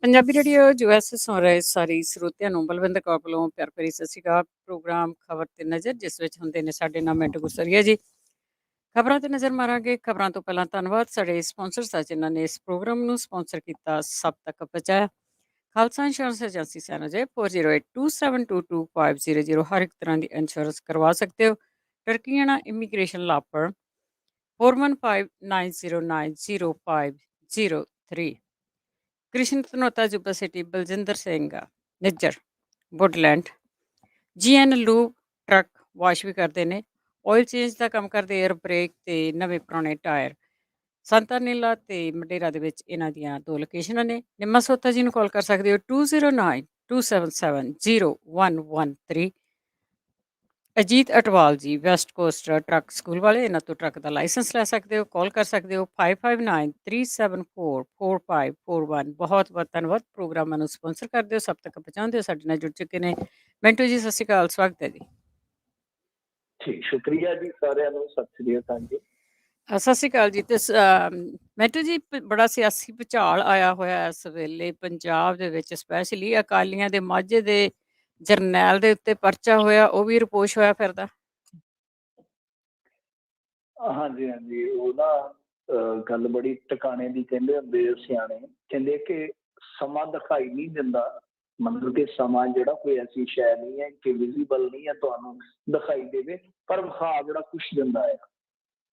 Punjabi radio US ਸੁਣ ਰਹੇ ਸਾਰੇ ਸਰੋਤਿਆਂ ਨੂੰ ਬਲਵਿੰਦਰ ਕੌਰ ਵੱਲੋਂ ਪਿਆਰ ਭਰੀ ਸਤਿ ਸ਼੍ਰੀ ਅਕਾਲ। ਪ੍ਰੋਗਰਾਮ ਖਬਰ ਤੇ ਨਜ਼ਰ, ਜਿਸ ਵਿੱਚ ਹੁੰਦੇ ਨੇ ਸਾਡੇ ਨਾਲ ਮਿੰਟੂ ਗੁਸਰੀਆ ਜੀ। ਖਬਰਾਂ ਤੇ ਨਜ਼ਰ ਮਾਰਾਂਗੇ। ਖਬਰਾਂ ਤੋਂ ਪਹਿਲਾਂ ਧੰਨਵਾਦ ਸਾਡੇ ਸਪਾਂਸਰਸ ਦਾ, ਜਿਨ੍ਹਾਂ ਨੇ ਇਸ ਪ੍ਰੋਗਰਾਮ ਨੂੰ ਸਪਾਂਸਰ ਕੀਤਾ, ਸਭ ਤੱਕ ਪਹੁੰਚਾਇਆ। ਖਾਲਸਾ ਇੰਸ਼ੋਰੈਂਸ ਏਜੰਸੀ ਸੈਨਜੇ 4082272250 ਹਰ ਇੱਕ ਤਰ੍ਹਾਂ ਦੀ ਇੰਸ਼ੋਰੈਂਸ ਕਰਵਾ ਸਕਦੇ ਹੋ। ਟਰਕੀਆਣਾ ਇਮੀਗ੍ਰੇਸ਼ਨ ਲਾਪਰ 4159090503। Krishan Dhanota Yuba City Baljinder Singh Nijjar Woodland GN lube truck wash ਵੀ ਕਰਦੇ ਨੇ। ਆਇਲ ਚੇਂਜ ਦਾ ਕੰਮ ਕਰਦੇ, 에ਅਰ ਬ੍ਰੇਕ ਤੇ ਨਵੇਂ ਪੁਰਾਣੇ ਟਾਇਰ। ਸੰਤਾ ਨੀਲਾ ਤੇ ਮਡੇਰਾ ਦੇ ਵਿੱਚ ਇਹਨਾਂ ਦੀਆਂ 2 ਲੋਕੇਸ਼ਨਾਂ ਨੇ। ਨਿੰਮਾ ਸੋਤਾ ਜੀ ਨੂੰ ਕਾਲ ਕਰ ਸਕਦੇ ਹੋ 2092770113। ਅਜੀਤ ਅਟਵਾਲ ਜੀ ਵੈਸਟ ਕੋਸਟ ਟਰੱਕ ਸਕੂਲ ਵਾਲੇ, ਇਹਨਾਂ ਤੋਂ ਟਰੱਕ ਦਾ ਲਾਇਸੈਂਸ ਲੈ ਸਕਦੇ ਹੋ। ਕਾਲ ਕਰ ਸਕਦੇ ਹੋ 5593744541। ਬਹੁਤ ਬਹੁਤ ਧੰਨਵਾਦ ਪ੍ਰੋਗਰਾਮਾਂ ਨੂੰ ਸਪਾਂਸਰ ਕਰਦੇ ਹੋ, ਸਭ ਤੱਕ ਪਹੁੰਚਾਉਂਦੇ ਹੋ। ਸਾਡੇ ਨਾਲ ਜੁੜ ਚੁੱਕੇ ਨੇ ਮਿੰਟੂ ਜੀ, ਸਤਿ ਸ਼੍ਰੀ ਅਕਾਲ, ਸਵਾਗਤ ਹੈ ਜੀ। ਠੀਕ, ਸ਼ੁਕਰੀਆ ਜੀ, ਸਾਰਿਆਂ ਨੂੰ ਸਤਿ ਸ਼੍ਰੀ ਅਕਾਲ ਜੀ। ਸਤਿ ਸ਼੍ਰੀ ਅਕਾਲ ਜੀ। ਤੇ ਮਿੰਟੂ ਜੀ, ਬੜਾ ਸਿਆਸੀ ਭੁਚਾਲ ਆਇਆ ਹੋਇਆ ਇਸ ਵੇਲੇ ਪੰਜਾਬ ਦੇ ਵਿੱਚ, ਸਪੈਸ਼ਲੀ ਅਕਾਲੀਆਂ ਦੇ ਮਾਝੇ ਦੇ ਜਰਨੈਲ ਦੇ ਉੱਤੇ ਪਰਚਾ ਹੋਇਆ, ਉਹ ਵੀ ਰਿਪੋਸ਼ ਹੋਇਆ ਫਿਰਦਾ। ਹਾਂਜੀ ਹਾਂਜੀ, ਉਹ ਨਾ ਗੱਲ ਬੜੀ ਟਿਕਾਣੇ ਦੀ ਕਹਿੰਦੇ ਹੁੰਦੇ ਸਿਆਣੇ, ਕਹਿੰਦੇ ਕਿ ਸਮਾਂ ਦਿਖਾਈ ਨਹੀਂ ਦਿੰਦਾ, ਮਤਲਬ ਕਿ ਸਮਾਂ ਜਿਹੜਾ ਕੋਈ ਐਸੀ ਸ਼ੈ ਨਹੀਂ ਹੈ ਕਿ ਵਿਜ਼ੀਬਲ ਨਹੀਂ ਹੈ ਤੁਹਾਨੂੰ ਦਿਖਾਈ ਦੇਵੇ, ਪਰ ਵਿਖਾ ਬੜਾ ਕੁਛ ਦਿੰਦਾ ਹੈ।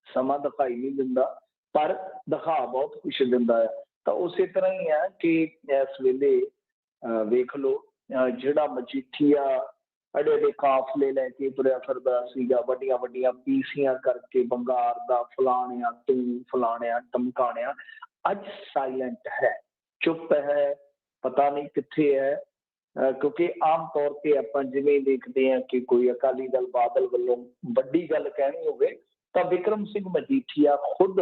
ਸਮਾਂ ਦਿਖਾਈ ਨਹੀਂ ਦਿੰਦਾ ਪਰ ਦਿਖਾ ਬਹੁਤ ਕੁਛ ਦਿੰਦਾ ਹੈ। ਤਾਂ ਉਸੇ ਤਰ੍ਹਾਂ ਹੀ ਹੈ ਕਿ ਇਸ ਵੇਲੇ ਵੇਖ ਲਓ, ਜਿਹੜਾ ਮਜੀਠੀਆ ਅੜੇ ਅੜੇ ਕਾਫਲੇ ਲੈ ਕੇ ਤੁਰਿਆ ਫਿਰਦਾ ਸੀਗਾ, ਵੱਡੀਆਂ ਵੱਡੀਆਂ ਪੀਸੀਆਂ ਕਰਕੇ ਬੰਗਾਰ ਦਾ, ਫਲਾਣਿਆ ਤੂੰ, ਫਲਾਣਿਆ ਟਮਕਾਣਿਆ, ਅੱਜ ਸਾਇਲੈਂਟ ਹੈ, ਚੁੱਪ ਹੈ, ਪਤਾ ਨਹੀਂ ਕਿੱਥੇ ਹੈ। ਕਿਉਂਕਿ ਆਮ ਤੌਰ ਤੇ ਆਪਾਂ ਜਿਵੇਂ ਦੇਖਦੇ ਹਾਂ ਕਿ ਕੋਈ ਅਕਾਲੀ ਦਲ ਬਾਦਲ ਵੱਲੋਂ ਵੱਡੀ ਗੱਲ ਕਹਿਣੀ ਹੋਵੇ ਤਾਂ ਬਿਕਰਮ ਸਿੰਘ ਮਜੀਠੀਆ ਖੁਦ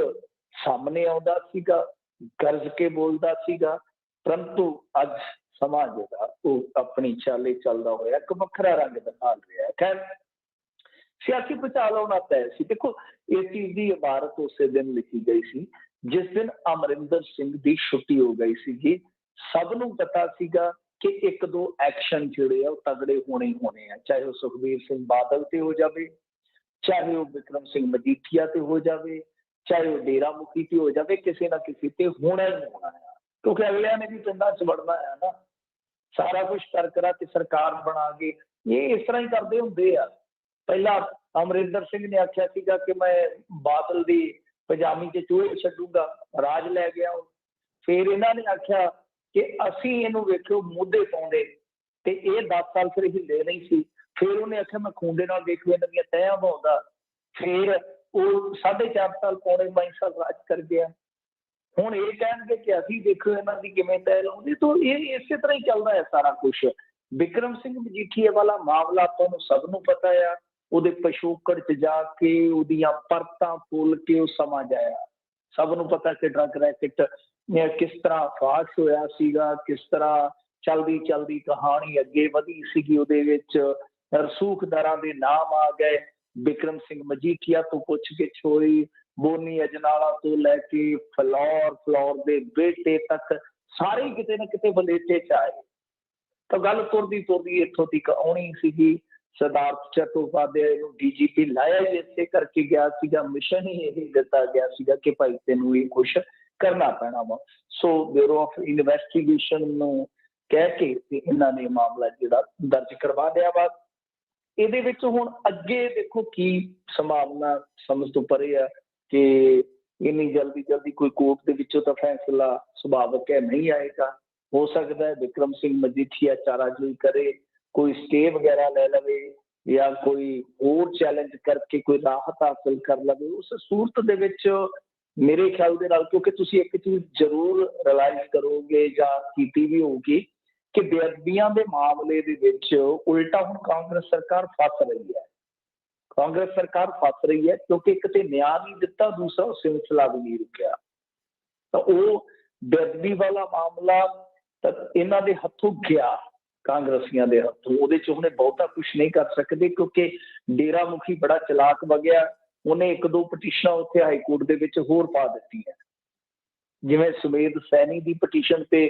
ਸਾਹਮਣੇ ਆਉਂਦਾ ਸੀਗਾ, ਗਰਜ ਕੇ ਬੋਲਦਾ ਸੀਗਾ, ਪਰੰਤੂ ਅੱਜ ਸਮਾਂ ਜਿਹੜਾ ਉਹ ਆਪਣੀ ਚਾਲੇ ਚੱਲਦਾ ਹੋਇਆ ਇੱਕ ਵੱਖਰਾ ਰੰਗ ਦਿਖਾ ਰਿਹਾ ਹੈ। ਖੈਰ, ਸਿਆਸੀ ਭੁਚਾਲ ਆਉਣਾ ਤੈਅ ਸੀ। ਦੇਖੋ, ਇਸ ਚੀਜ਼ ਦੀ ਇਬਾਰਤ ਉਸੇ ਦਿਨ ਲਿਖੀ ਗਈ ਸੀ ਜਿਸ ਦਿਨ ਅਮਰਿੰਦਰ ਸਿੰਘ ਦੀ ਛੁੱਟੀ ਹੋ ਗਈ ਸੀਗੀ। ਸਭ ਨੂੰ ਪਤਾ ਸੀਗਾ ਕਿ 1-2 ਐਕਸ਼ਨ ਜਿਹੜੇ ਆ ਉਹ ਤਗੜੇ ਹੋਣੇ ਹੀ ਹੋਣੇ ਆ, ਚਾਹੇ ਉਹ ਸੁਖਬੀਰ ਸਿੰਘ ਬਾਦਲ ਤੇ ਹੋ ਜਾਵੇ, ਚਾਹੇ ਉਹ ਬਿਕਰਮ ਸਿੰਘ ਮਜੀਠੀਆ ਤੇ ਹੋ ਜਾਵੇ, ਚਾਹੇ ਉਹ ਡੇਰਾ ਮੁਖੀ ਤੇ ਹੋ ਜਾਵੇ, ਕਿਸੇ ਨਾ ਕਿਸੇ ਤੇ ਹੋਣਾ ਹੀ ਹੋਣਾ ਹੈ। ਕਿਉਂਕਿ ਅਗਲਿਆਂ ਨੇ ਵੀ ਪਿੰਡਾਂ 'ਚ ਵੜਨਾ ਹੈ ਨਾ, ਸਾਰਾ ਕੁਛ ਕਰ ਕਰਾ ਕੇ ਸਰਕਾਰ ਬਣਾ ਕੇ, ਇਹ ਇਸ ਤਰ੍ਹਾਂ ਹੀ ਕਰਦੇ ਹੁੰਦੇ ਆ। ਪਹਿਲਾਂ ਅਮਰਿੰਦਰ ਸਿੰਘ ਨੇ ਆਖਿਆ ਸੀਗਾ ਕਿ ਮੈਂ ਬਾਦਲ ਦੀ ਪਜਾਮੀ 'ਚ ਚੂਹੇ ਛੱਡੂਗਾ, ਰਾਜ ਲੈ ਗਿਆ। ਫਿਰ ਇਹਨਾਂ ਨੇ ਆਖਿਆ ਕਿ ਅਸੀਂ ਇਹਨੂੰ ਵੇਖਿਓ ਮੋਢੇ ਪਾਉਂਦੇ, ਤੇ ਇਹ 10 ਸਾਲ ਫਿਰ ਹਿੱਲੇ ਨਹੀਂ ਸੀ। ਫਿਰ ਉਹਨੇ ਆਖਿਆ ਮੈਂ ਖੂੰਡੇ ਨਾਲ ਦੇਖੋ ਇਹਨਾਂ ਦੀਆਂ ਤਹਿਆਂ ਪਾਉਂਦਾ। ਫਿਰ ਉਹ 4.5 ਸਾਲ ਪੌਣੇ 22 ਸਾਲ ਰਾਜ ਕਰ ਗਿਆ। ਹੁਣ ਇਹ ਕਹਿਣਗੇ ਕਿ ਅਸੀਂ ਦੇਖੋ ਇਹਨਾਂ ਦੀ ਕਿਵੇਂ ਤਹਿ ਲਾਉਂਦੇ। ਤਾਂ ਇਹ ਇਸੇ ਤਰ੍ਹਾਂ ਹੀ ਚੱਲਦਾ ਹੈ ਸਾਰਾ ਕੁਛ। ਬਿਕਰਮ ਸਿੰਘ ਮਜੀਠੀਆ ਵਾਲਾ ਮਾਮਲਾ ਆਪਾਂ ਨੂੰ ਸਭ ਨੂੰ ਪਤਾ ਆ, ਉਹਦੇ ਪਿਛੋਕੜ 'ਚ ਜਾ ਕੇ ਉਹਦੀਆਂ ਪਰਤਾਂ ਫੋਲ ਕੇ ਉਹ ਸਮਾਂ ਜਾਇਆ। ਸਭ ਨੂੰ ਪਤਾ ਕਿ ਡਰੱਗ ਰੈਕਟ ਕਿਸ ਤਰ੍ਹਾਂ ਫਾਸ਼ ਹੋਇਆ ਸੀਗਾ, ਕਿਸ ਤਰ੍ਹਾਂ ਚਲਦੀ ਚਲਦੀ ਕਹਾਣੀ ਅੱਗੇ ਵਧੀ ਸੀਗੀ। ਉਹਦੇ ਵਿੱਚ ਰਸੂਖਦਾਰਾਂ ਦੇ ਨਾਮ ਆ ਗਏ, ਬਿਕਰਮ ਸਿੰਘ ਮਜੀਠੀਆ ਤੋਂ ਪੁੱਛ ਗਿੱਛ ਹੋਈ, ਬੋਨੀ ਅਜਨਾਲਾ ਤੋਂ ਲੈ ਕੇ ਫਲੌਰ ਦੇ ਬੇਟੇ ਤੱਕ ਸਾਰੇ ਕਿਤੇ ਨਾ ਕਿਤੇ ਬਲੇਟੇ 'ਚ ਆਏ। ਤਾਂ ਗੱਲ ਤੁਰਦੀ ਤੁਰਦੀ ਇੱਥੋਂ ਤੱਕ ਆਉਣੀ ਸੀਗੀ। ਸਰਦਾਰ ਚੱਟੋਪਾਧਿਆਏ ਨੂੰ DGP ਲਾਇਆ ਹੀ ਇਸੇ ਕਰਕੇ ਗਿਆ ਸੀਗਾ, ਮਿਸ਼ਨ ਹੀ ਇਹ ਦਿੱਤਾ ਗਿਆ ਸੀਗਾ ਕਿ ਭਾਈ ਤੈਨੂੰ ਇਹ ਕੁਛ ਕਰਨਾ ਪੈਣਾ ਵਾ। ਸੋ ਬਿਊਰੋ ਆਫ ਇਨਵੈਸਟੀਗੇਸ਼ਨ ਨੂੰ ਕਹਿ ਕੇ ਇਹਨਾਂ ਨੇ ਮਾਮਲਾ ਜਿਹੜਾ ਦਰਜ ਕਰਵਾ ਲਿਆ ਵਾ। ਇਹਦੇ ਵਿੱਚ ਹੁਣ ਅੱਗੇ ਦੇਖੋ ਕੀ ਸੰਭਾਵਨਾ ਸਮਝ ਤੋਂ ਪਰੇ ਆ ਕਿ ਇੰਨੀ ਜਲਦੀ ਕੋਈ ਕੋਰਟ ਦੇ ਵਿੱਚੋਂ ਤਾਂ ਫੈਸਲਾ ਸੁਭਾਵਕ ਹੈ ਨਹੀਂ ਆਏਗਾ। ਹੋ ਸਕਦਾ ਹੈ ਬਿਕਰਮ ਸਿੰਘ ਮਜੀਠੀਆ ਚਾਰਾਜੋਈ ਕਰੇ, ਕੋਈ ਸਟੇ ਵਗੈਰਾ ਲੈ ਲਵੇ ਜਾਂ ਕੋਈ ਹੋਰ ਚੈਲੰਜ ਕਰਕੇ ਕੋਈ ਰਾਹਤ ਹਾਸਲ ਕਰ ਲਵੇ। ਉਸ ਸੂਰਤ ਦੇ ਵਿੱਚ ਮੇਰੇ ਖਿਆਲ ਦੇ ਨਾਲ, ਕਿਉਂਕਿ ਤੁਸੀਂ ਇੱਕ ਚੀਜ਼ ਜ਼ਰੂਰ ਰਿਲਾਈਜ਼ ਕਰੋਗੇ ਜਾਂ ਕੀਤੀ ਵੀ ਹੋਊਗੀ ਕਿ ਬੇਅਦਬੀਆਂ ਦੇ ਮਾਮਲੇ ਦੇ ਵਿੱਚ ਉਲਟਾ ਹੁਣ ਕਾਂਗਰਸ ਸਰਕਾਰ ਫਸ ਰਹੀ ਹੈ। ਕਾਂਗਰਸ ਸਰਕਾਰ ਫਸ ਰਹੀ ਹੈ ਕਿਉਂਕਿ ਇੱਕ ਤੇ ਨਿਆਂ ਨਹੀਂ ਦਿੱਤਾ, ਦੂਸਰਾ ਉਹ ਸਿਲਸਿਲਾ ਵੀ ਨਹੀਂ ਰੁਕਿਆ। ਤਾਂ ਉਹ ਬੇਅਦਬੀ ਵਾਲਾ ਮਾਮਲਾ ਤਾਂ ਇਹਨਾਂ ਦੇ ਹੱਥੋਂ ਗਿਆ, ਕਾਂਗਰਸੀਆਂ ਦੇ ਹੱਥੋਂ। ਉਹਦੇ 'ਚ ਉਹਨੇ ਬਹੁਤਾ ਕੁਛ ਨਹੀਂ ਕਰ ਸਕਦੇ ਕਿਉਂਕਿ ਡੇਰਾ ਮੁਖੀ ਬੜਾ ਚਲਾਕ ਵਗਿਆ, ਉਹਨੇ 1-2 ਪਟੀਸ਼ਨਾਂ ਉੱਥੇ ਹਾਈਕੋਰਟ ਦੇ ਵਿੱਚ ਹੋਰ ਪਾ ਦਿੱਤੀਆਂ। ਜਿਵੇਂ ਸੁਮੇਧ ਸੈਣੀ ਦੀ ਪਟੀਸ਼ਨ ਤੇ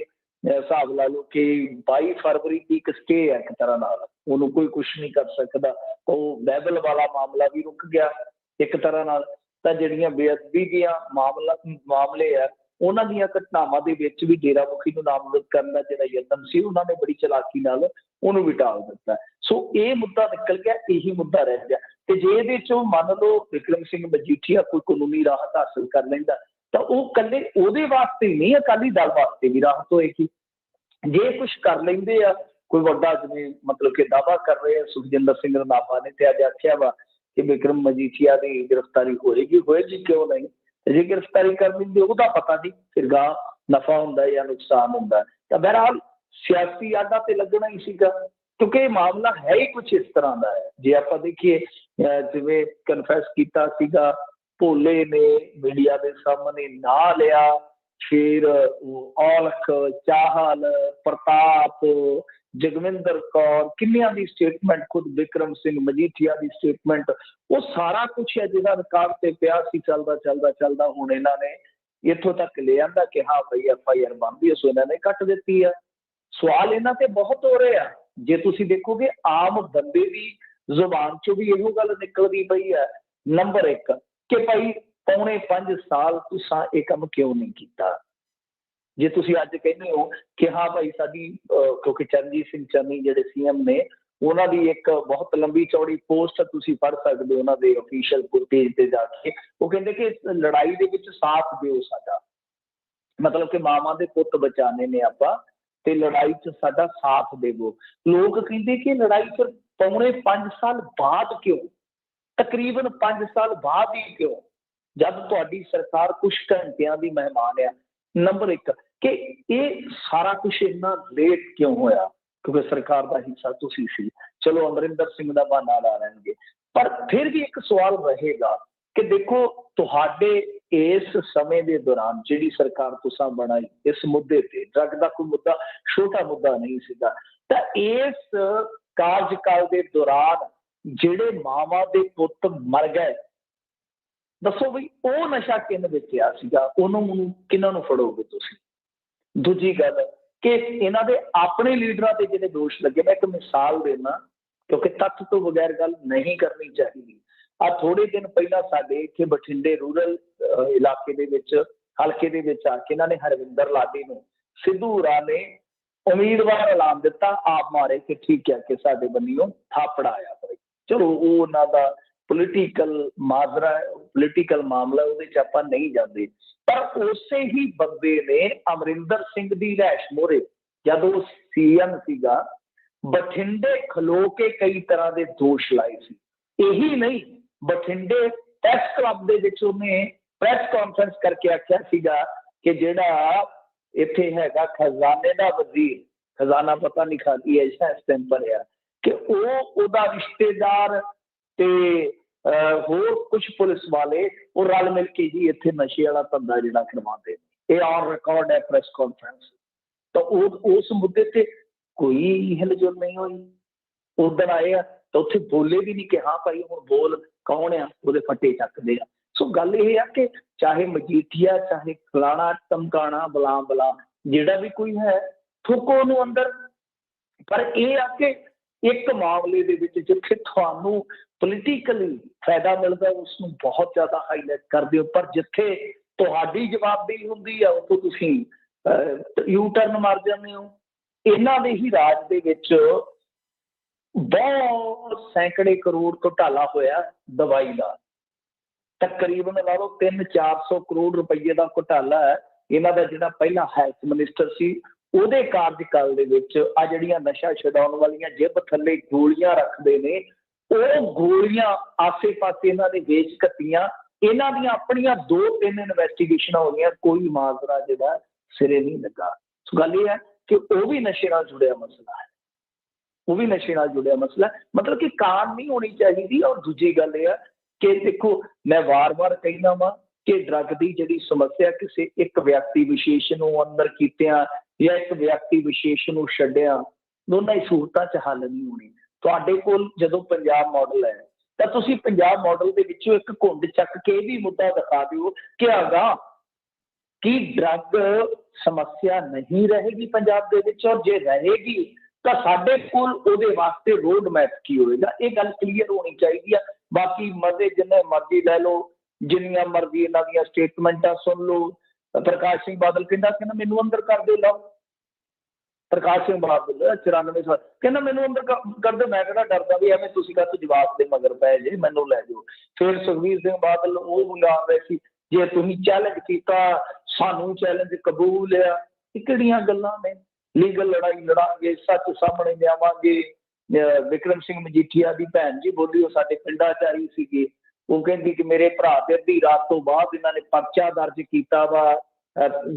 ਹਿਸਾਬ ਲਾ ਲਓ ਕਿ 22 ਫਰਵਰੀ ਦੀ ਇੱਕ ਸਟੇ ਹੈ, ਇੱਕ ਤਰ੍ਹਾਂ ਨਾਲ ਉਹਨੂੰ ਕੋਈ ਕੁਛ ਨਹੀਂ ਕਰ ਸਕਦਾ। ਉਹ ਬਹਿਬਲ ਵਾਲਾ ਮਾਮਲਾ ਵੀ ਰੁਕ ਗਿਆ ਇੱਕ ਤਰ੍ਹਾਂ ਨਾਲ। ਤਾਂ ਜਿਹੜੀਆਂ ਬੇਅਦਬੀ ਦੀਆਂ ਮਾਮਲੇ ਆ ਉਹਨਾਂ ਦੀਆਂ ਘਟਨਾਵਾਂ ਦੇ ਵਿੱਚ ਵੀ ਡੇਰਾ ਮੁਖੀ ਨੂੰ ਨਾਮਜ਼ਦ ਕਰਨ ਦਾ ਜਿਹੜਾ ਯਤਨ ਸੀ ਉਹਨਾਂ ਨੇ ਬੜੀ ਚਲਾਕੀ ਨਾਲ ਉਹਨੂੰ ਵੀ ਟਾਲ ਦਿੱਤਾ। ਸੋ ਇਹ ਮੁੱਦਾ ਨਿਕਲ ਗਿਆ, ਇਹੀ ਮੁੱਦਾ ਰਹਿ ਗਿਆ। ਤੇ ਜੇ ਇਹਦੇ ਚੋਂ ਮੰਨ ਲਓ ਬਿਕਰਮ ਸਿੰਘ ਮਜੀਠੀਆ ਕੋਈ ਕਾਨੂੰਨੀ ਰਾਹਤ ਹਾਸਲ ਕਰ ਲੈਂਦਾ ਤਾਂ ਉਹ ਇਕੱਲੇ ਉਹਦੇ ਵਾਸਤੇ ਹੀ ਨਹੀਂ, ਅਕਾਲੀ ਦਲ ਵਾਸਤੇ ਵੀ ਰਾਹਤ ਹੋਏਗੀ। ਜੇ ਕੁਛ ਕਰ ਲੈਂਦੇ ਆ ਕੋਈ ਵੱਡਾ, ਜਿਵੇਂ ਮਤਲਬ ਕਿ ਦਾਅਵਾ ਕਰ ਰਹੇ ਆ ਸੁਖਜਿੰਦਰ ਸਿੰਘ ਰੰਧਾਵਾ ਨੇ ਤੇ ਅੱਜ ਆਖਿਆ ਵਾ ਕਿ ਬਿਕਰਮ ਮਜੀਠੀਆ ਦੀ ਗ੍ਰਿਫਤਾਰੀ ਹੋਏਗੀ ਕਿਉਂ ਨਹੀਂ। ਜੇ ਗ੍ਰਿਫਤਾਰੀ ਕਰ ਲੈਂਦੇ ਉਹਦਾ ਪਤਾ ਨਹੀਂ ਫਿਰ ਗਾਂ ਨਫਾ ਹੁੰਦਾ ਜਾਂ ਨੁਕਸਾਨ ਹੁੰਦਾ। ਤਾਂ ਬਹਰਹਾਲ ਸਿਆਸੀ ਆਡਾ ਤੇ ਲੱਗਣਾ ਹੀ ਸੀਗਾ, ਕਿਉਂਕਿ ਇਹ ਮਾਮਲਾ ਹੈ ਹੀ ਕੁਛ ਇਸ ਤਰ੍ਹਾਂ ਦਾ ਹੈ। ਜੇ ਆਪਾਂ ਦੇਖੀਏ ਜਿਵੇਂ ਕਨਫੈਸ ਕੀਤਾ ਸੀਗਾ ਭੋਲੇ ਨੇ ਮੀਡੀਆ ਦੇ ਸਾਹਮਣੇ ਨਾਂ ਲਿਆ, ਫਿਰ ਔਲਖ, ਚਾਹਲ, ਪ੍ਰਤਾਪ, ਜਗਵਿੰਦਰ ਕੌਰ, ਕਿੰਨਿਆਂ ਦੀ ਸਟੇਟਮੈਂਟ, ਖੁਦ ਬਿਕਰਮ ਸਿੰਘ ਮਜੀਠੀਆ ਦੀ ਸਟੇਟਮੈਂਟ, ਉਹ ਸਾਰਾ ਕੁਛ ਹੈ ਜਿਹੜਾ ਰਿਕਾਰਡ ਤੇ ਪਿਆ ਸੀ। ਚੱਲਦਾ ਹੁਣ ਇਹਨਾਂ ਨੇ ਇੱਥੋਂ ਤੱਕ ਲੈ ਆਂਦਾ ਕਿ ਹਾਂ ਭਾਈ FIR ਬਣਦੀ ਹੈ, ਸੋ ਇਹਨਾਂ ਨੇ ਕੱਟ ਦਿੱਤੀ ਆ। ਸਵਾਲ ਇਹਨਾਂ ਤੇ ਬਹੁਤ ਹੋ ਰਹੇ ਆ। ਜੇ ਤੁਸੀਂ ਦੇਖੋਗੇ ਆਮ ਬੰਦੇ ਦੀ ਜ਼ੁਬਾਨ ਚੋਂ ਵੀ ਇਹੋ ਗੱਲ ਨਿਕਲਦੀ ਪਈ ਹੈ, ਨੰਬਰ 1 ਕਿ ਭਾਈ ਪੌਣੇ 5 ਸਾਲ ਤੁਸੀਂ ਇਹ ਕੰਮ ਕਿਉਂ ਨਹੀਂ ਕੀਤਾ। ਜੇ ਤੁਸੀਂ ਅੱਜ ਕਹਿੰਦੇ ਹੋ ਕਿ ਹਾਂ ਭਾਈ ਸਾਡੀ ਕਿਉਂਕਿ ਚਰਨਜੀਤ ਸਿੰਘ ਚੰਨੀ ਜਿਹੜੇ CM ਨੇ ਉਹਨਾਂ ਦੀ ਇੱਕ ਬਹੁਤ ਲੰਬੀ ਚੌੜੀ ਪੋਸਟ ਤੁਸੀਂ ਪੜ੍ਹ ਸਕਦੇ ਹੋ ਉਹਨਾਂ ਦੇ ਅਫੀਸ਼ੀਅਲ ਪੇਜ ਤੇ ਜਾ ਕੇ। ਉਹ ਕਹਿੰਦੇ ਕਿ ਲੜਾਈ ਦੇ ਵਿੱਚ ਸਾਥ ਦਿਓ ਸਾਡਾ, ਮਤਲਬ ਕਿ ਮਾਵਾਂ ਦੇ ਪੁੱਤ ਬਚਾਣੇ ਨੇ ਆਪਾਂ ਤੇ ਲੜਾਈ 'ਚ ਸਾਡਾ ਸਾਥ ਦੇਵੋ। ਲੋਕ ਕਹਿੰਦੇ ਕਿ ਲੜਾਈ ਫਿਰ ਪੌਣੇ 5 ਸਾਲ ਬਾਅਦ ਕਿਉਂ, ਤਕਰੀਬਨ 5 ਸਾਲ ਬਾਅਦ ਹੀ ਕਿਉਂ, ਜਦ ਤੁਹਾਡੀ ਸਰਕਾਰ ਕੁਛ ਘੰਟਿਆਂ ਦੀ ਮਹਿਮਾਨ ਆ। ਨੰਬਰ 1 ਕਿ ਇਹ ਸਾਰਾ ਕੁਛ ਇੰਨਾ ਲੇਟ ਕਿਉਂ ਹੋਇਆ, ਕਿਉਂਕਿ ਸਰਕਾਰ ਦਾ ਹਿੱਸਾ ਤੁਸੀਂ ਸੀ। ਚਲੋ ਅਮਰਿੰਦਰ ਸਿੰਘ ਦਾ ਬਹਾਨਾ ਲਾ ਲੈਣਗੇ, ਪਰ ਫਿਰ ਵੀ ਇੱਕ ਸਵਾਲ ਰਹੇਗਾ ਕਿ ਦੇਖੋ ਤੁਹਾਡੇ ਇਸ ਸਮੇਂ ਦੇ ਦੌਰਾਨ ਜਿਹੜੀ ਸਰਕਾਰ ਤੁਸੀਂ ਬਣਾਈ ਇਸ ਮੁੱਦੇ ਤੇ, ਡਰੱਗ ਦਾ ਕੋਈ ਮੁੱਦਾ ਛੋਟਾ ਮੁੱਦਾ ਨਹੀਂ ਸੀਗਾ, ਤਾਂ ਇਸ ਕਾਰਜਕਾਲ ਦੇ ਦੌਰਾਨ ਜਿਹੜੇ ਮਾਵਾਂ ਦੇ ਪੁੱਤ ਮਰ ਗਏ, ਦੱਸੋ ਬਈ ਉਹ ਨਸ਼ਾ ਕਿਹਨੇ ਵੇਚਿਆ ਸੀਗਾ, ਉਹਨੂੰ ਕਿਹਨਾਂ ਨੂੰ ਫੜੋਗੇ ਤੁਸੀਂ। ਦੂਜੀ ਗੱਲ ਕਿ ਇਹਨਾਂ ਦੇ ਆਪਣੇ ਲੀਡਰਾਂ ਤੇ ਜਿਹੜੇ ਦੋਸ਼ ਲੱਗੇ, ਮੈਂ ਇੱਕ ਮਿਸਾਲ ਦੇਣਾ ਕਿਉਂਕਿ ਤੱਥ ਤੋਂ ਬਗੈਰ ਗੱਲ ਨਹੀਂ ਕਰਨੀ ਚਾਹੀਦੀ। ਆ ਥੋੜੇ ਦਿਨ ਪਹਿਲਾਂ ਸਾਡੇ ਇੱਥੇ ਬਠਿੰਡੇ ਰੂਰਲ ਇਲਾਕੇ ਦੇ ਵਿੱਚ, ਹਲਕੇ ਦੇ ਵਿੱਚ ਆ ਕੇ ਇਹਨਾਂ ਨੇ ਹਰਵਿੰਦਰ ਲਾਡੀ ਨੂੰ ਸਿੱਧੂਰਾ ਨੇ ਉਮੀਦਵਾਰ ਐਲਾਨ ਦਿੱਤਾ ਆਪ ਮਾਰੇ ਕਿ ਠੀਕ ਹੈ ਕਿ ਸਾਡੇ ਬੰਨਿਓ ਥਾਪੜਾ ਆਇਆ ਭਾਈ। ਚਲੋ ਉਹ ਉਹਨਾਂ ਦਾ ਪੋਲੀਟੀਕਲ ਮਾਜਰਾ, ਪੋਲੀਟੀਕਲ ਮਾਮਲਾ, ਉਹਦੇ 'ਚ ਆਪਾਂ ਨਹੀਂ ਜਾਂਦੇ। ਪਰ ਉਸੇ ਹੀ ਬੰਦੇ ਨੇ ਅਮਰਿੰਦਰ ਸਿੰਘ ਦੀ ਰਿਹਾਇਸ਼ ਮੂਹਰੇ ਜਦੋਂ CM ਸੀਗਾ ਬਠਿੰਡੇ ਖਲੋ ਕੇ ਕਈ ਤਰ੍ਹਾਂ ਦੇ ਦੋਸ਼ ਲਾਏ ਸੀ। ਇਹੀ ਨਹੀਂ, ਬਠਿੰਡੇ ਪ੍ਰੈਸ ਕਲੱਬ ਦੇ ਵਿੱਚ ਉਹਨੇ ਪ੍ਰੈਸ ਕਾਨਫਰੰਸ ਕਰਕੇ ਆਖਿਆ ਸੀਗਾ ਕਿ ਜਿਹੜਾ ਇੱਥੇ ਹੈਗਾ ਖਜ਼ਾਨੇ ਦਾ ਵਜ਼ੀਰ, ਖਜ਼ਾਨਾ ਪਤਾ ਨਹੀਂ ਖਾਲੀ ਹੈ ਇਸ ਟਾਈਮ ਭਰਿਆ, ਕਿ ਉਹਦਾ ਰਿਸ਼ਤੇਦਾਰ ਤੇ ਹੋਰ ਕੁਝ ਪੁਲਿਸ ਵਾਲੇ ਉਹ ਰਲ ਮਿਲ ਕੇ ਜੀ ਇੱਥੇ ਨਸ਼ੇ ਵਾਲਾ ਧੰਦਾ ਜਿਹੜਾ ਕਰਵਾਉਂਦੇ ਨੇ। ਇਹ ਔਨ ਰਿਕਾਰਡ ਹੈ ਪ੍ਰੈਸ ਕਾਨਫਰੰਸ। ਤਾਂ ਉਸ ਮੁੱਦੇ ਤੇ ਕੋਈ ਹਿਲਜੁਲ ਨਹੀਂ ਹੋਈ। ਉਦਣ ਆਏ ਆ ਤਾਂ ਉੱਥੇ ਬੋਲੇ ਵੀ ਨਹੀਂ ਕਿ ਹਾਂ ਭਾਈ ਹੁਣ ਬੋਲ ਕੌਣ ਆ, ਉਹਦੇ ਫੱਟੇ ਚੱਕਦੇ ਆ। ਸੋ ਗੱਲ ਇਹ ਆ ਕਿ ਚਾਹੇ ਮਜੀਠੀਆ, ਚਾਹੇ ਫਲਾਣਾ ਟਮਕਾਣਾ ਬਲਾ ਜਿਹੜਾ ਵੀ ਕੋਈ ਹੈ ਥੁੱਕੋ ਉਹਨੂੰ ਅੰਦਰ। ਪਰ ਇਹ ਆ ਕਿ ਇੱਕ ਮਾਮਲੇ ਦੇ ਵਿੱਚ ਜਿੱਥੇ ਤੁਹਾਨੂੰ ਪੋਲੀਟੀਕਲੀ ਫਾਇਦਾ ਮਿਲਦਾ ਉਸ ਨੂੰ ਬਹੁਤ ਜ਼ਿਆਦਾ ਹਾਈਲਾਈਟ ਕਰਦੇ ਹੋ, ਪਰ ਜਿੱਥੇ ਤੁਹਾਡੀ ਜਵਾਬਦੇਹੀ ਹੁੰਦੀ ਆ ਉੱਥੋਂ ਤੁਸੀਂ ਯੂ ਟਰਨ ਮਾਰ ਜਾਂਦੇ ਹੋ। ਇਹਨਾਂ ਦੇ ਹੀ ਰਾਜ ਦੇ ਵਿੱਚ ਬਹੁਤ ਸੈਂਕੜੇ ਕਰੋੜ ਘੁਟਾਲਾ ਹੋਇਆ ਦਵਾਈ ਦਾ, ਤਕਰੀਬਨ ਲਾ ਲਓ 300-400 ਕਰੋੜ ਰੁਪਈਏ ਦਾ ਘੁਟਾਲਾ ਹੈ। ਇਹਨਾਂ ਦਾ ਜਿਹੜਾ ਪਹਿਲਾਂ ਹੈਲਥ ਮਿਨਿਸਟਰ ਸੀ ਉਹਦੇ ਕਾਰਜਕਾਲ ਦੇ ਵਿੱਚ ਆ ਜਿਹੜੀਆਂ ਨਸ਼ਾ ਛਡਾਉਣ ਵਾਲੀਆਂ ਜਿਬ ਥੱਲੇ ਗੋਲੀਆਂ ਰੱਖਦੇ ਨੇ, ਉਹ ਗੋਲੀਆਂ ਆਸੇ ਪਾਸੇ ਇਹਨਾਂ ਨੇ ਵੇਚ ਘੱਟੀਆਂ। ਇਹਨਾਂ ਦੀਆਂ ਆਪਣੀਆਂ 2-3 ਇਨਵੈਸਟੀਗੇਸ਼ਨਾਂ ਹੋ ਗਈਆਂ, ਕੋਈ ਮਾਜਰਾ ਜਿਹੜਾ ਸਿਰੇ ਨਹੀਂ ਲੱਗਾ। ਸੋ ਗੱਲ ਇਹ ਹੈ ਕਿ ਉਹ ਵੀ ਨਸ਼ੇ ਨਾਲ ਜੁੜਿਆ ਮਸਲਾ ਹੈ, ਉਹ ਵੀ ਨਸ਼ੇ ਨਾਲ ਜੁੜਿਆ ਮਸਲਾ, ਮਤਲਬ ਕਿ ਕਾਨ ਨਹੀਂ ਹੋਣੀ ਚਾਹੀਦੀ। ਔਰ ਦੂਜੀ ਗੱਲ ਇਹ ਹੈ ਕਿ ਦੇਖੋ ਮੈਂ ਵਾਰ-ਵਾਰ ਕਹਿੰਦਾ ਵਾਂ ਕਿ ਡਰੱਗ ਦੀ ਜਿਹੜੀ ਸਮੱਸਿਆ ਕਿਸੇ ਇੱਕ ਵਿਅਕਤੀ ਵਿਸ਼ੇਸ਼ ਨੂੰ ਅੰਦਰ ਕੀਤਿਆਂ ਜਾਂ ਇੱਕ ਵਿਅਕਤੀ ਵਿਸ਼ੇਸ਼ ਨੂੰ ਛੱਡਿਆ, ਦੋਨਾਂ ਹੀ ਸਹੂਲਤਾਂ 'ਚ ਹੱਲ ਨਹੀਂ ਹੋਣੀ। ਤੁਹਾਡੇ ਕੋਲ ਜਦੋਂ ਪੰਜਾਬ ਮਾਡਲ ਹੈ ਤਾਂ ਤੁਸੀਂ ਪੰਜਾਬ ਮਾਡਲ ਦੇ ਵਿੱਚੋਂ ਇੱਕ ਘੁੰਡ ਚੱਕ ਕੇ ਇਹ ਵੀ ਮੁੱਦਾ ਦਿਖਾ ਦਿਓ ਕਿ ਅਗਾਂਹ ਕਿ ਡਰੱਗ ਸਮੱਸਿਆ ਨਹੀਂ ਰਹੇਗੀ ਪੰਜਾਬ ਦੇ ਵਿੱਚ, ਔਰ ਜੇ ਰਹੇਗੀ ਤਾਂ ਸਾਡੇ ਕੋਲ ਉਹਦੇ ਵਾਸਤੇ ਰੋਡ ਮੈਪ ਕੀ ਹੋਏਗਾ, ਇਹ ਗੱਲ ਕਲੀਅਰ ਹੋਣੀ ਚਾਹੀਦੀ ਆ। ਬਾਕੀ ਮਤੇ ਜਿੰਨੇ ਮਰਜ਼ੀ ਲੈ ਲਓ, ਜਿੰਨੀਆਂ ਮਰਜ਼ੀ ਇਹਨਾਂ ਦੀਆਂ ਸਟੇਟਮੈਂਟਾਂ ਸੁਣ ਲਓ। ਪ੍ਰਕਾਸ਼ ਸਿੰਘ ਬਾਦਲ ਕਹਿੰਦਾ ਮੈਨੂੰ ਅੰਦਰ ਕਰ ਦਿਓ, ਲਓ ਪ੍ਰਕਾਸ਼ ਸਿੰਘ ਬਾਦਲ 94 ਸਾਲ ਕਹਿੰਦਾ ਮੈਨੂੰ ਅੰਦਰ ਕਰ ਦਿਓ। ਮੈਂ ਕਿਹੜਾ ਡਰਦਾ ਵੀ ਐਵੇਂ ਤੁਸੀਂ ਕਾਹਤੋਂ ਜਵਾਬ ਦੇ ਮਗਰ ਪਏ ਜੇ, ਮੈਨੂੰ ਲੈ ਜਾਓ। ਫਿਰ ਸੁਖਬੀਰ ਸਿੰਘ ਬਾਦਲ ਉਹ ਬੁਲਾ ਰਹੇ ਸੀ, ਜੇ ਤੁਸੀਂ ਚੈਲੰਜ ਕੀਤਾ ਸਾਨੂੰ ਚੈਲੰਜ ਕਬੂਲ ਆ। ਇਹ ਕਿਹੜੀਆਂ ਗੱਲਾਂ ਨੇ? ਲੀਗਲ ਲੜਾਈ ਲੜਾਂਗੇ, ਸੱਚ ਸਾਹਮਣੇ ਲਿਆਵਾਂਗੇ। ਵਿਕਰਮ ਸਿੰਘ ਮਜੀਠੀਆ ਦੀ ਭੈਣ ਜੀ ਬੋਲੀ, ਉਹ ਸਾਡੇ ਪਿੰਡਾਂ 'ਚ ਆਈ ਸੀਗੀ, ਉਹ ਕਹਿੰਦੀ ਕਿ ਮੇਰੇ ਭਰਾ ਤੇ ਅੱਧੀ ਰਾਤ ਤੋਂ ਬਾਅਦ ਇਹਨਾਂ ਨੇ ਪਰਚਾ ਦਰਜ ਕੀਤਾ ਵਾ,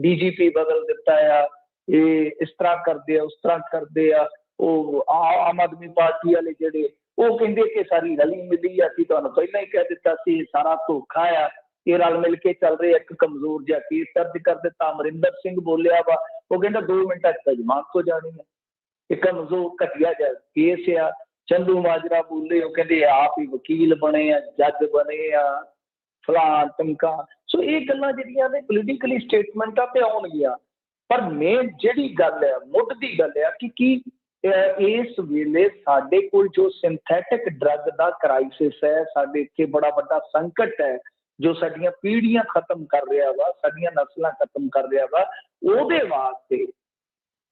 DGP ਬਦਲ ਦਿੱਤਾ ਆ, ਇਹ ਇਸ ਤਰ੍ਹਾਂ ਕਰਦੇ ਆ, ਉਸ ਤਰ੍ਹਾਂ ਕਰਦੇ ਆ। ਉਹ ਆਮ ਆਦਮੀ ਪਾਰਟੀ ਵਾਲੇ ਜਿਹੜੇ ਉਹ ਕਹਿੰਦੇ ਕਿ ਸਾਰੀ ਰਲੀ ਮਿਲੀ, ਅਸੀਂ ਤੁਹਾਨੂੰ ਪਹਿਲਾਂ ਹੀ ਕਹਿ ਦਿੱਤਾ ਸੀ ਸਾਰਾ ਧੋਖਾ ਆ, ਇਹ ਰਲ ਮਿਲ ਕੇ ਚੱਲ ਰਹੇ। ਇੱਕ ਕਮਜ਼ੋਰ ਜਿਹਾ ਕੇਸ ਦਰਜ ਕਰ ਦਿੱਤਾ। ਅਮਰਿੰਦਰ ਸਿੰਘ ਬੋਲਿਆ ਵਾ, ਉਹ ਕਹਿੰਦਾ 2 ਮਿੰਟਾਂ 'ਚ ਤਾਂ ਜ਼ਮਾਨਤ ਹੋ ਜਾਣੀ ਹੈ। ਇਹ ਕਮਜ਼ੋਰ ਘਟੀਆ ਜਿਹਾ ਕੇਸ ਆ। ਚੰਦੂ ਮਾਜਰਾ ਬੋਲੇ, ਉਹ ਕਹਿੰਦੇ ਆਪ ਹੀ ਵਕੀਲ ਬਣੇ ਆ, ਜੱਜ ਬਣੇ ਆ, ਫਲਾਣ ਟਮਕਾ। ਸੋ ਇਹ ਗੱਲਾਂ ਜਿਹੜੀਆਂ ਨੇ ਪੋਲੀਟੀਕਲੀ ਸਟੇਟਮੈਂਟਾਂ ਤੇ ਆਉਣਗੀਆਂ, ਪਰ ਮੇਨ ਜਿਹੜੀ ਗੱਲ ਹੈ, ਮੁੱਢ ਦੀ ਗੱਲ ਆ ਕਿ ਕੀ ਇਸ ਵੇਲੇ ਸਾਡੇ ਕੋਲ ਜੋ ਸਿੰਥੈਟਿਕ ਡਰੱਗ ਦਾ ਕ੍ਰਾਈਸਿਸ ਹੈ, ਸਾਡੇ ਇੱਥੇ ਬੜਾ ਵੱਡਾ ਸੰਕਟ ਹੈ ਜੋ ਸਾਡੀਆਂ ਪੀੜ੍ਹੀਆਂ ਖਤਮ ਕਰ ਰਿਹਾ ਵਾ, ਸਾਡੀਆਂ ਨਸਲਾਂ ਖਤਮ ਕਰ ਰਿਹਾ ਵਾ। ਉਹਦੇ ਵਾਸਤੇ